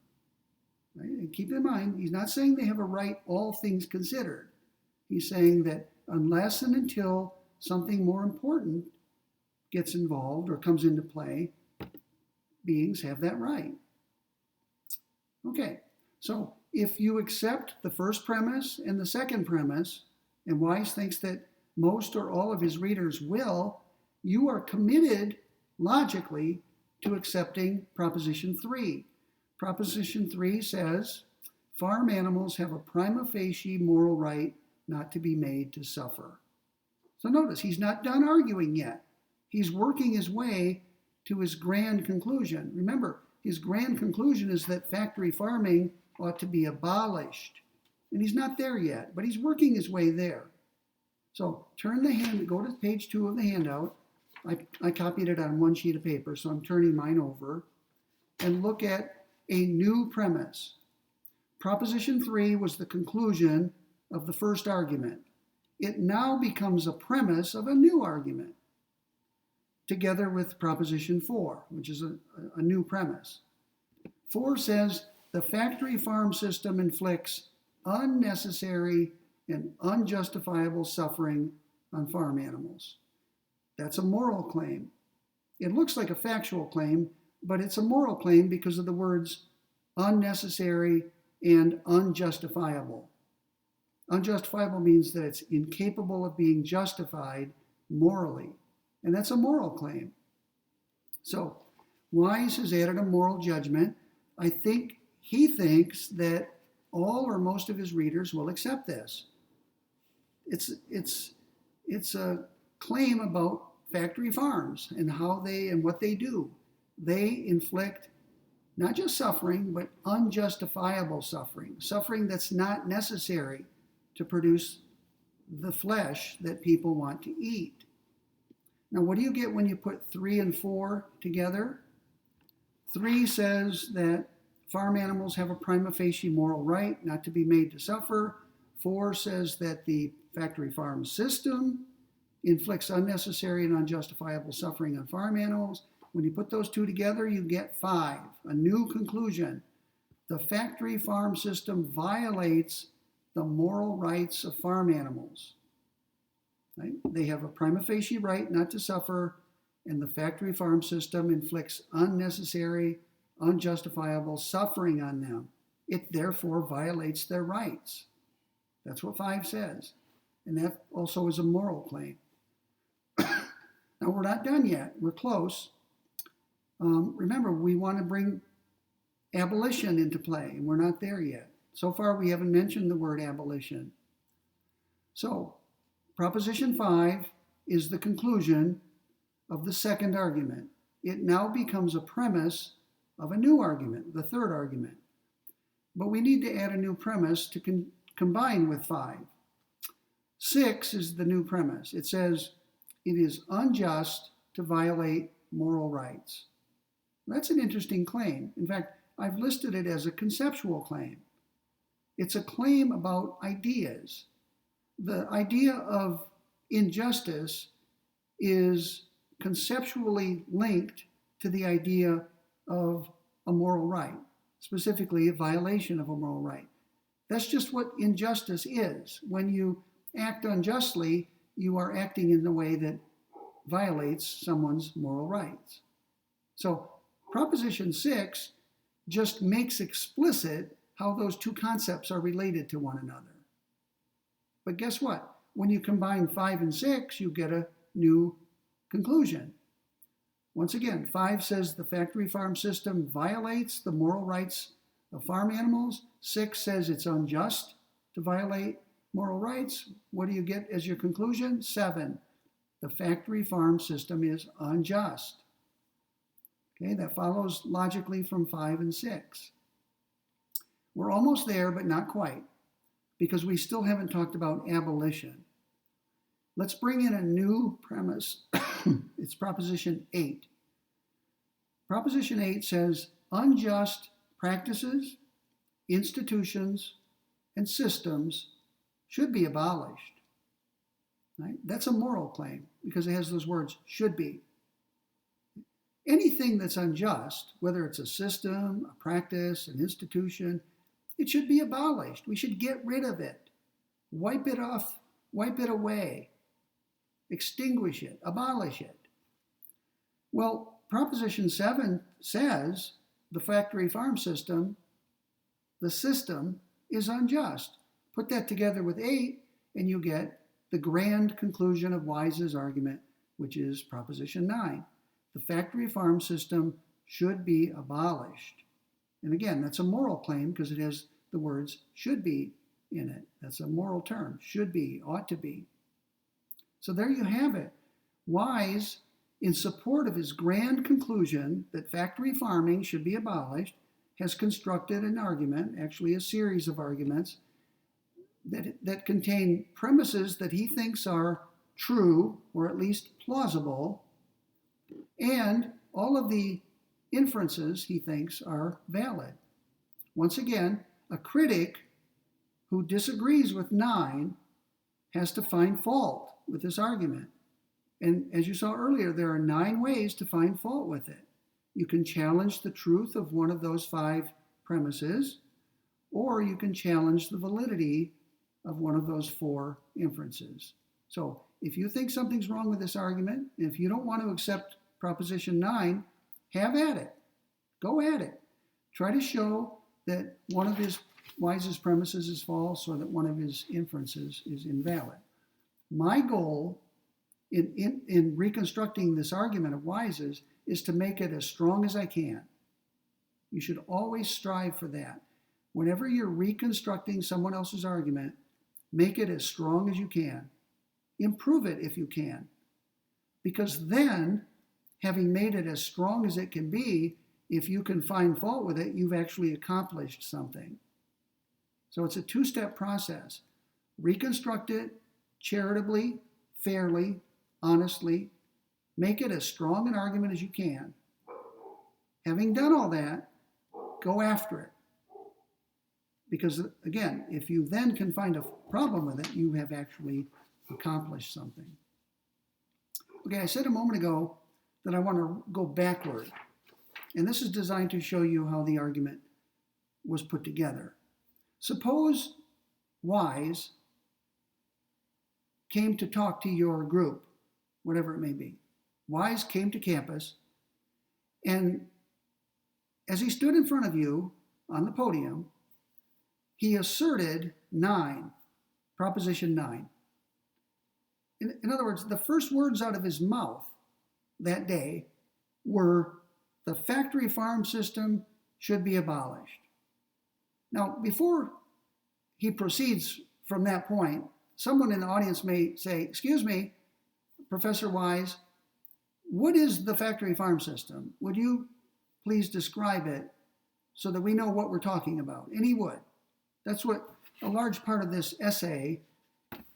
Right? And keep in mind, he's not saying they have a right all things considered. He's saying that unless and until something more important gets involved or comes into play, beings have that right. Okay, so if you accept the first premise and the second premise, and Wise thinks that most or all of his readers will, you are committed logically to accepting Proposition 3. Proposition 3 says, farm animals have a prima facie moral right not to be made to suffer. So notice, he's not done arguing yet. He's working his way to his grand conclusion. Remember, his grand conclusion is that factory farming ought to be abolished. And he's not there yet, but he's working his way there. So go to page 2 of the handout. I copied it on one sheet of paper, so I'm turning mine over. And look at a new premise. Proposition 3 was the conclusion of the first argument. It now becomes a premise of a new argument, together with Proposition 4, which is a new premise. 4 says the factory farm system inflicts unnecessary and unjustifiable suffering on farm animals. That's a moral claim. It looks like a factual claim, but it's a moral claim because of the words unnecessary and unjustifiable. Unjustifiable means that it's incapable of being justified morally, and that's a moral claim. So Wise has added a moral judgment. I think he thinks that all or most of his readers will accept this. It's a claim about factory farms and how they and what they do. They inflict Not just suffering, but unjustifiable suffering, suffering that's not necessary to produce the flesh that people want to eat. Now, what do you get when you put 3 and 4 together? 3 says that farm animals have a prima facie moral right not to be made to suffer. 4 says that the factory farm system inflicts unnecessary and unjustifiable suffering on farm animals. When you put those two together, you get 5, a new conclusion. The factory farm system violates the moral rights of farm animals. Right? They have a prima facie right not to suffer, and the factory farm system inflicts unnecessary, unjustifiable suffering on them. It therefore violates their rights. That's what 5 says. And that also is a moral claim. Now, we're not done yet. We're close. Remember, we want to bring abolition into play, and we're not there yet. So far, we haven't mentioned the word abolition. So, Proposition 5 is the conclusion of the second argument. It now becomes a premise of a new argument, the third argument. But we need to add a new premise to combine with 5. 6 is the new premise. It says, it is unjust to violate moral rights. That's an interesting claim. In fact, I've listed it as a conceptual claim. It's a claim about ideas. The idea of injustice is conceptually linked to the idea of a moral right, specifically a violation of a moral right. That's just what injustice is. When you act unjustly, you are acting in a way that violates someone's moral rights. So Proposition 6 just makes explicit how those two concepts are related to one another. But guess what? When you combine 5 and 6, you get a new conclusion. Once again, 5 says the factory farm system violates the moral rights of farm animals. 6 says it's unjust to violate moral rights. What do you get as your conclusion? 7, the factory farm system is unjust. Okay, that follows logically from 5 and 6. We're almost there, but not quite, because we still haven't talked about abolition. Let's bring in a new premise. It's Proposition 8. Proposition 8 says unjust practices, institutions, and systems should be abolished. Right? That's a moral claim because it has those words, should be. Anything that's unjust, whether it's a system, a practice, an institution, it should be abolished. We should get rid of it. Wipe it off, wipe it away, extinguish it, abolish it. Well, Proposition 7 says the factory farm system, the system, is unjust. Put that together with 8, and you get the grand conclusion of Wise's argument, which is Proposition 9. The factory farm system should be abolished. And again, that's a moral claim because it has the words should be in it. That's a moral term. Should be, ought to be. So there you have it. Wise, in support of his grand conclusion that factory farming should be abolished, has constructed an argument, actually a series of arguments, that contain premises that he thinks are true, or at least plausible, and all of the inferences he thinks are valid. Once again, a critic who disagrees with 9 has to find fault with this argument. And as you saw earlier, there are 9 ways to find fault with it. You can challenge the truth of one of those 5 premises, or you can challenge the validity of one of those 4 inferences. So if you think something's wrong with this argument, and if you don't want to accept Proposition 9, have at it. Go at it. Try to show that one of Wise's premises is false or that one of his inferences is invalid. My goal in reconstructing this argument of Wise's is to make it as strong as I can. You should always strive for that. Whenever you're reconstructing someone else's argument, make it as strong as you can. Improve it if you can. Because then, having made it as strong as it can be, if you can find fault with it, you've actually accomplished something. So it's a two-step process. Reconstruct it charitably, fairly, honestly. Make it as strong an argument as you can. Having done all that, go after it. Because again, if you then can find a problem with it, you have actually accomplished something. Okay, I said a moment ago that I want to go backward. And this is designed to show you how the argument was put together. Suppose Wise came to talk to your group, whatever it may be. Wise came to campus, and as he stood in front of you on the podium, he asserted Proposition 9. In other words, the first words out of his mouth that day were, the factory farm system should be abolished. Now, before he proceeds from that point, someone in the audience may say, excuse me, Professor Wise, what is the factory farm system? Would you please describe it so that we know what we're talking about? And he would. That's what a large part of this essay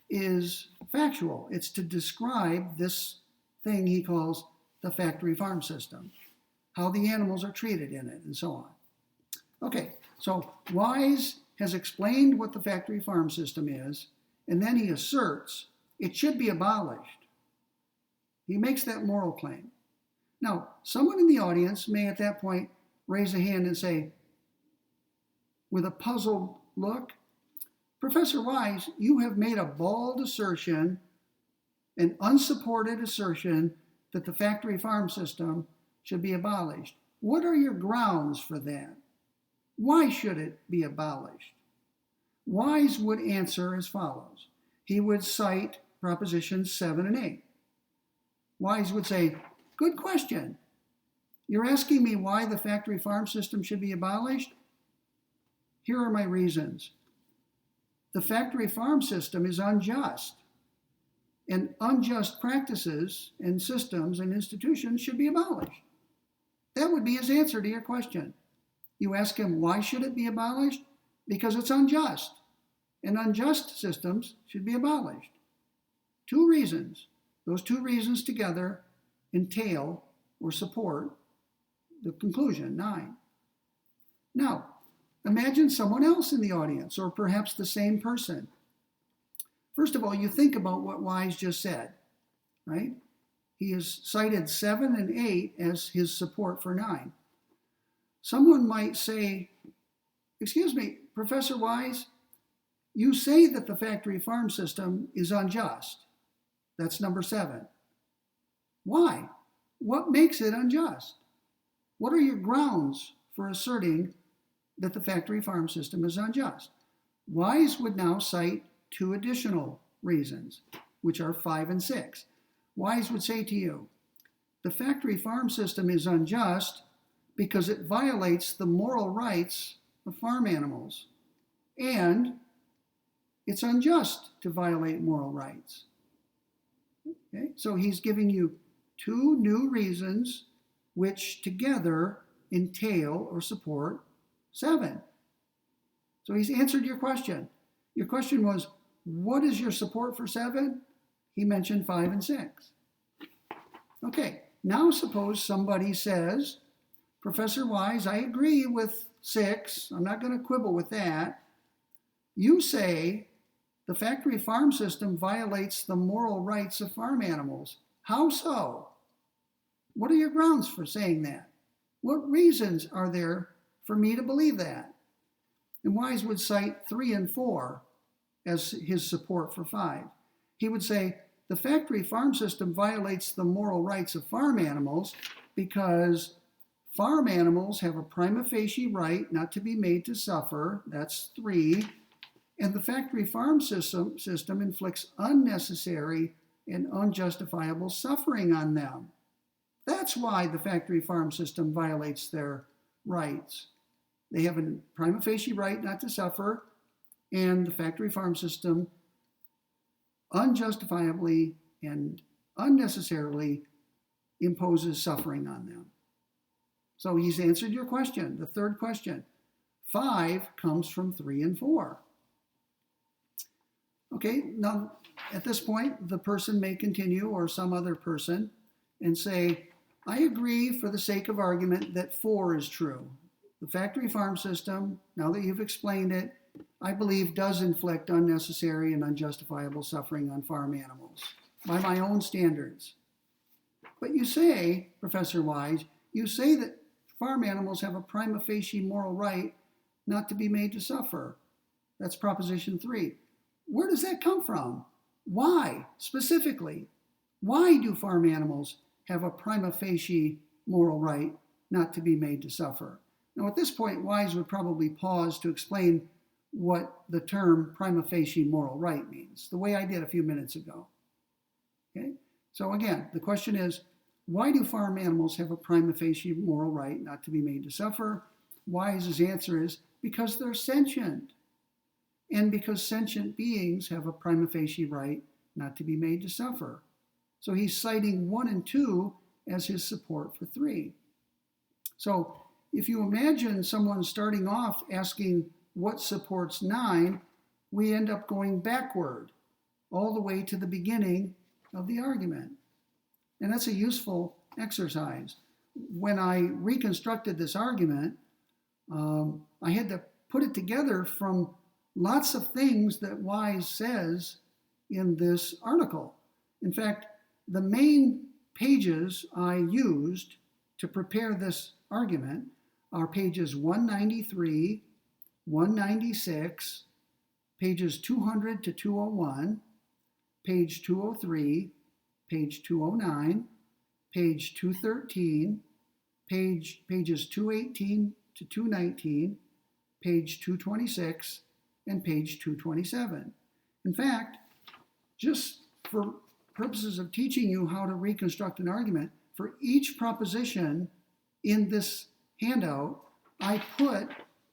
is factual. It's to describe this thing he calls the factory farm system, how the animals are treated in it, and so on. Okay, so Wise has explained what the factory farm system is, and then he asserts it should be abolished. He makes that moral claim. Now, someone in the audience may at that point raise a hand and say, with a puzzled look, Professor Wise, you have made a bald assertion, an unsupported assertion, that the factory farm system should be abolished. What are your grounds for that? Why should it be abolished? Wise would answer as follows. He would cite Propositions 7 and 8. Wise would say, good question. You're asking me why the factory farm system should be abolished? Here are my reasons. The factory farm system is unjust, and unjust practices and systems and institutions should be abolished. That would be his answer to your question. You ask him, why should it be abolished? Because it's unjust, and unjust systems should be abolished. Two reasons. Those two reasons together entail or support the conclusion, 9. Now, imagine someone else in the audience, or perhaps the same person. First of all, you think about what Wise just said, right? He has cited 7 and 8 as his support for 9. Someone might say, excuse me, Professor Wise, you say that the factory farm system is unjust. That's number 7. Why? What makes it unjust? What are your grounds for asserting that the factory farm system is unjust? Wise would now cite 2 additional reasons, which are 5 and 6. Wise would say to you, the factory farm system is unjust because it violates the moral rights of farm animals, and it's unjust to violate moral rights. Okay? So he's giving you 2 new reasons which together entail or support 7. So he's answered your question. Your question was, what is your support for 7? He mentioned 5 and 6. Okay, now suppose somebody says, Professor Wise, I agree with 6. I'm not going to quibble with that. You say the factory farm system violates the moral rights of farm animals. How so? What are your grounds for saying that? What reasons are there for me to believe that? And Wise would cite 3 and 4 as his support for 5. He would say, the factory farm system violates the moral rights of farm animals because farm animals have a prima facie right not to be made to suffer. That's 3. And the factory farm system inflicts unnecessary and unjustifiable suffering on them. That's why the factory farm system violates their rights. They have a prima facie right not to suffer, and the factory farm system unjustifiably and unnecessarily imposes suffering on them. So he's answered your question, the third question. 5 comes from 3 and 4. Okay, now at this point, the person may continue, or some other person, and say, I agree for the sake of argument that 4 is true. The factory farm system, now that you've explained it, I believe does inflict unnecessary and unjustifiable suffering on farm animals by my own standards. But you say, Professor Wise, you say that farm animals have a prima facie moral right not to be made to suffer. That's Proposition 3. Where does that come from? Why, specifically? Why do farm animals have a prima facie moral right not to be made to suffer? Now, at this point, Wise would probably pause to explain what the term prima facie moral right means, the way I did a few minutes ago. Okay? So again, the question is, why do farm animals have a prima facie moral right not to be made to suffer? Wise's answer is because they're sentient. And because sentient beings have a prima facie right not to be made to suffer. So he's citing 1 and 2 as his support for 3. So if you imagine someone starting off asking what supports 9, we end up going backward all the way to the beginning of the argument. And that's a useful exercise. When I reconstructed this argument, I had to put it together from lots of things that Wise says in this article. In fact, the main pages I used to prepare this argument are pages 193, 196, pages 200 to 201, page 203, page 209, page 213, pages 218 to 219, page 226, and page 227. In fact, just for purposes of teaching you how to reconstruct an argument, for each proposition in this handout, I put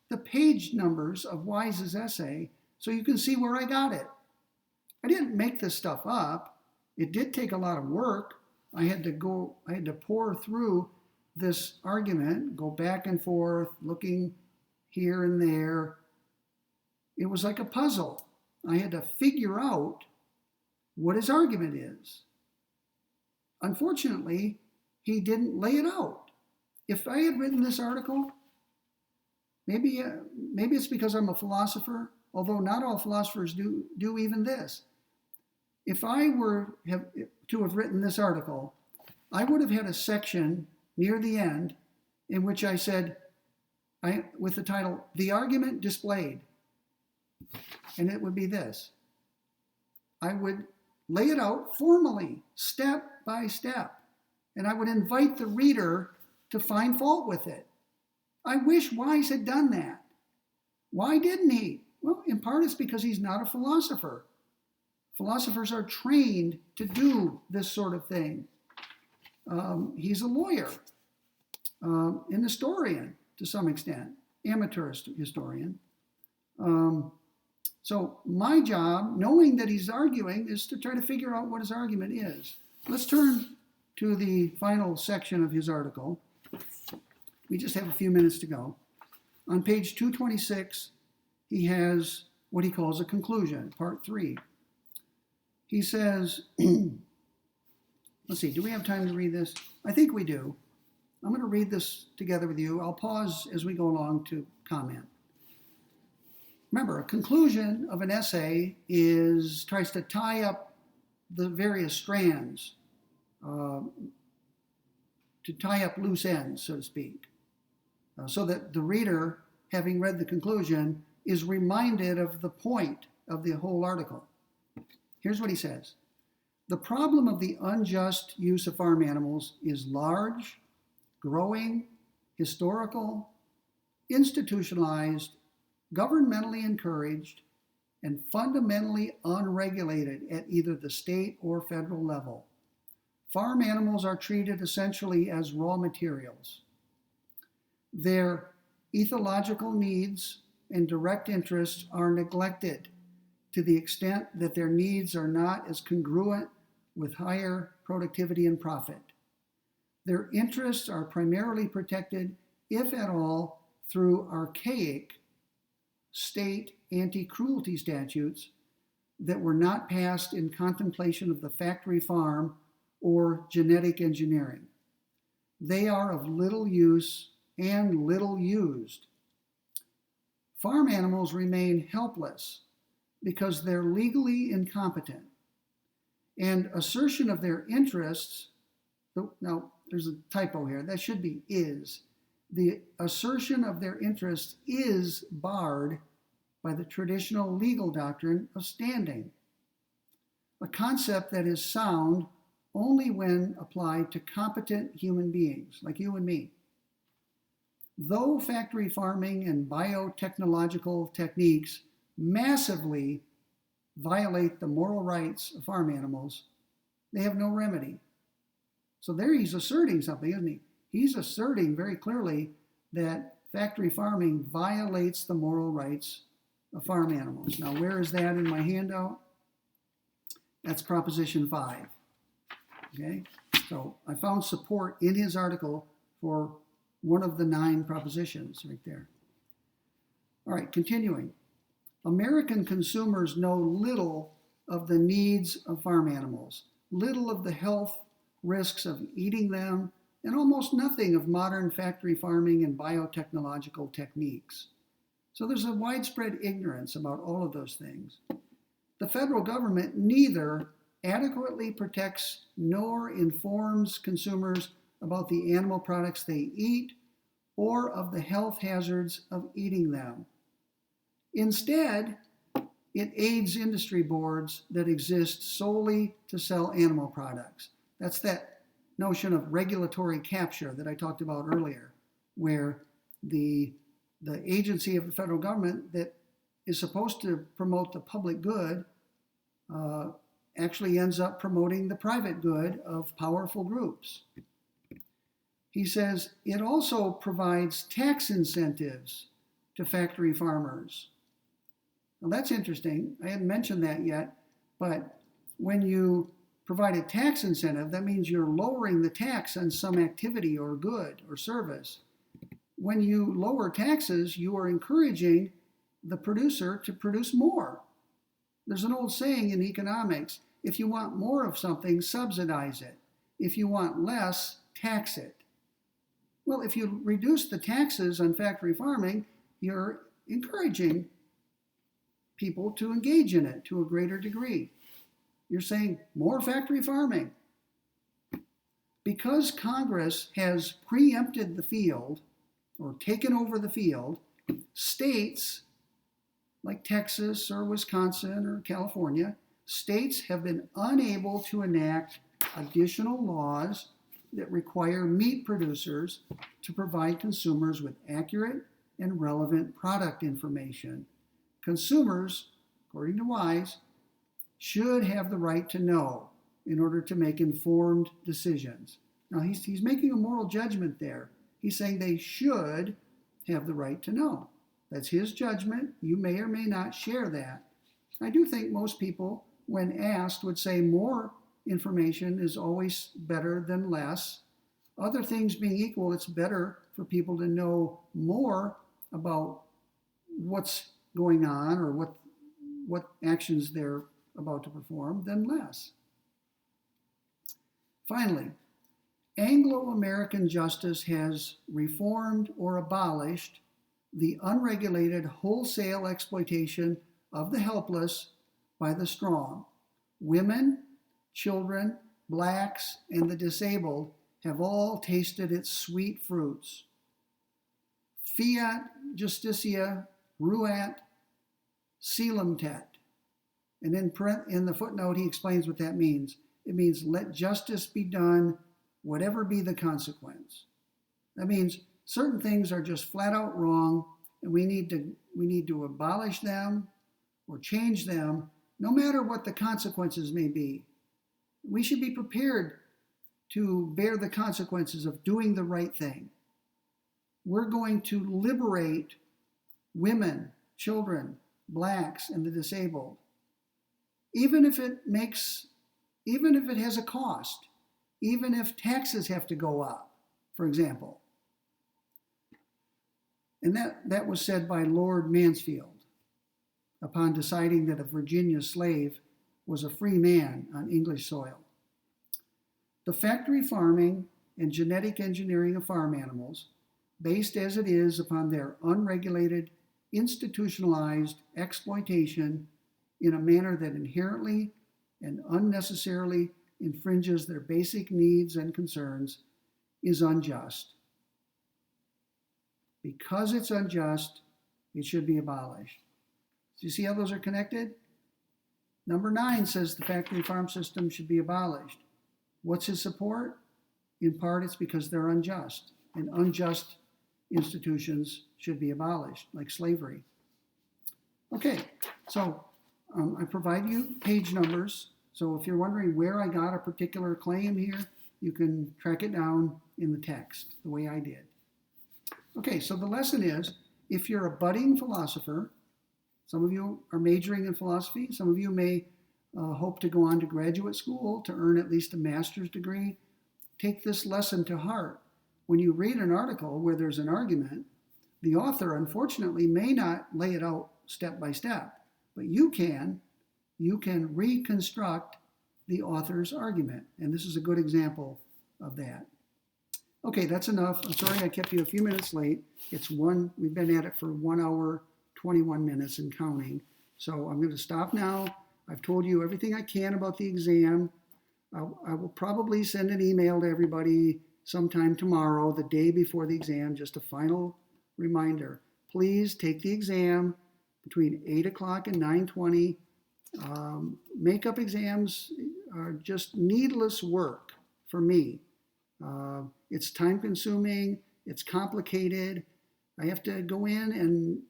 the page numbers of Wise's essay so you can see where I got it. I didn't make this stuff up. It did take a lot of work. I had to pour through this argument, go back and forth, looking here and there. It was like a puzzle. I had to figure out what his argument is. Unfortunately, he didn't lay it out. If I had written this article, maybe it's because I'm a philosopher, although not all philosophers do even this. If I were to have written this article, I would have had a section near the end in which I said, with the title, "The Argument Displayed." And it would be this. I would lay it out formally, step by step, and I would invite the reader to find fault with it. I wish Wise had done that. Why didn't he? Well, in part it's because he's not a philosopher. Philosophers are trained to do this sort of thing. He's a lawyer, an historian to some extent, amateur historian. So my job, knowing that he's arguing, is to try to figure out what his argument is. Let's turn to the final section of his article. We just have a few minutes to go. On page 226, he has what he calls a conclusion, part 3. He says, let's see, do we have time to read this? I think we do. I'm going to read this together with you. I'll pause as we go along to comment. Remember, a conclusion of an essay tries to tie up the various strands, to tie up loose ends, so to speak, so that the reader, having read the conclusion, is reminded of the point of the whole article. Here's what he says. The problem of the unjust use of farm animals is large, growing, historical, institutionalized, governmentally encouraged, and fundamentally unregulated at either the state or federal level. Farm animals are treated essentially as raw materials. Their ethological needs and direct interests are neglected to the extent that their needs are not as congruent with higher productivity and profit. Their interests are primarily protected, if at all, through archaic state anti-cruelty statutes that were not passed in contemplation of the factory farm or genetic engineering. They are of little use and little used. Farm animals remain helpless because they're legally incompetent, and assertion of their interests, now there's a typo here, that should be is. The assertion of their interests is barred by the traditional legal doctrine of standing, a concept that is sound only when applied to competent human beings like you and me. Though factory farming and biotechnological techniques massively violate the moral rights of farm animals, they have no remedy. So there he's asserting something, isn't he? He's asserting very clearly that factory farming violates the moral rights of farm animals. Now, where is that in my handout? That's Proposition 5. Okay? So I found support in his article for one of the 9 propositions right there. All right, continuing. American consumers know little of the needs of farm animals, little of the health risks of eating them, and almost nothing of modern factory farming and biotechnological techniques. So there's a widespread ignorance about all of those things. The federal government neither adequately protects nor informs consumers about the animal products they eat or of the health hazards of eating them. Instead, it aids industry boards that exist solely to sell animal products. That's that notion of regulatory capture that I talked about earlier, where the agency of the federal government that is supposed to promote the public good actually ends up promoting the private good of powerful groups. He says it also provides tax incentives to factory farmers. Now that's interesting. I hadn't mentioned that yet, but when you provide a tax incentive, that means you're lowering the tax on some activity or good or service. When you lower taxes, you are encouraging the producer to produce more. There's an old saying in economics, if you want more of something, subsidize it. If you want less, tax it. Well, if you reduce the taxes on factory farming, you're encouraging people to engage in it to a greater degree. You're saying more factory farming. Because Congress has preempted the field or taken over the field, states like Texas or Wisconsin or California, states have been unable to enact additional laws that require meat producers to provide consumers with accurate and relevant product information. Consumers, according to Wise, should have the right to know in order to make informed decisions. Now, he's making a moral judgment there. He's saying they should have the right to know. That's his judgment. You may or may not share that. I do think most people, when asked, would say more information is always better than less. Other things being equal, it's better for people to know more about what's going on or what actions they're about to perform than less. Finally, Anglo-American justice has reformed or abolished the unregulated wholesale exploitation of the helpless by the strong. Women, children, blacks, and the disabled have all tasted its sweet fruits. Fiat justitia ruat caelum tet. And in the footnote, he explains what that means. It means let justice be done, whatever be the consequence. That means certain things are just flat out wrong, and we need to abolish them or change them, no matter what the consequences may be. We should be prepared to bear the consequences of doing the right thing. We're going to liberate women, children, blacks, and the disabled, even if it has a cost, even if taxes have to go up, for example. And that was said by Lord Mansfield upon deciding that a Virginia slave was a free man on English soil. The factory farming and genetic engineering of farm animals, based as it is upon their unregulated, institutionalized exploitation in a manner that inherently and unnecessarily infringes their basic needs and concerns, is unjust. Because it's unjust, it should be abolished. Do you see how those are connected? Number 9 says the factory farm system should be abolished. What's his support? In part, it's because they're unjust, and unjust institutions should be abolished, like slavery. Okay, so I provide you page numbers. So if you're wondering where I got a particular claim here, you can track it down in the text, the way I did. Okay, so the lesson is, if you're a budding philosopher, some of you are majoring in philosophy, some of you may hope to go on to graduate school to earn at least a master's degree, take this lesson to heart. When you read an article where there's an argument, the author, unfortunately, may not lay it out step by step, but you can reconstruct the author's argument. And this is a good example of that. Okay, that's enough. I'm sorry I kept you a few minutes late. We've been at it for 1 hour, 21 minutes and counting. So I'm going to stop now. I've told you everything I can about the exam. I will probably send an email to everybody sometime tomorrow, the day before the exam, just a final reminder. Please take the exam between 8 o'clock and 9:20. Makeup exams are just needless work for me. It's time consuming, it's complicated. I have to go in and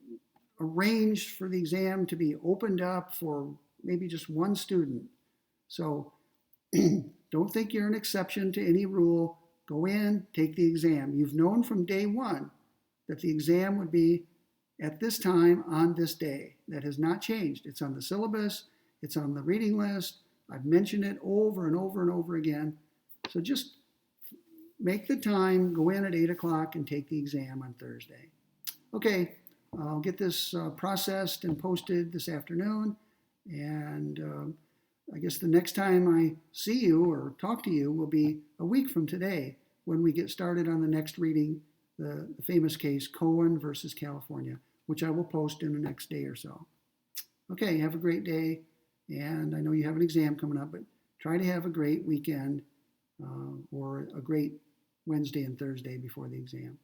arrange for the exam to be opened up for maybe just one student. So don't think you're an exception to any rule. Go in, take the exam. You've known from day one that the exam would be at this time on this day. That has not changed. It's on the syllabus, it's on the reading list. I've mentioned it over and over and over again. So just make the time, go in at 8 o'clock and take the exam on Thursday. Okay, I'll get this processed and posted this afternoon. And I guess the next time I see you or talk to you will be a week from today when we get started on the next reading, the famous case Cohen versus California, which I will post in the next day or so. Okay, have a great day. And I know you have an exam coming up, but try to have a great weekend or a great Wednesday and Thursday before the exam.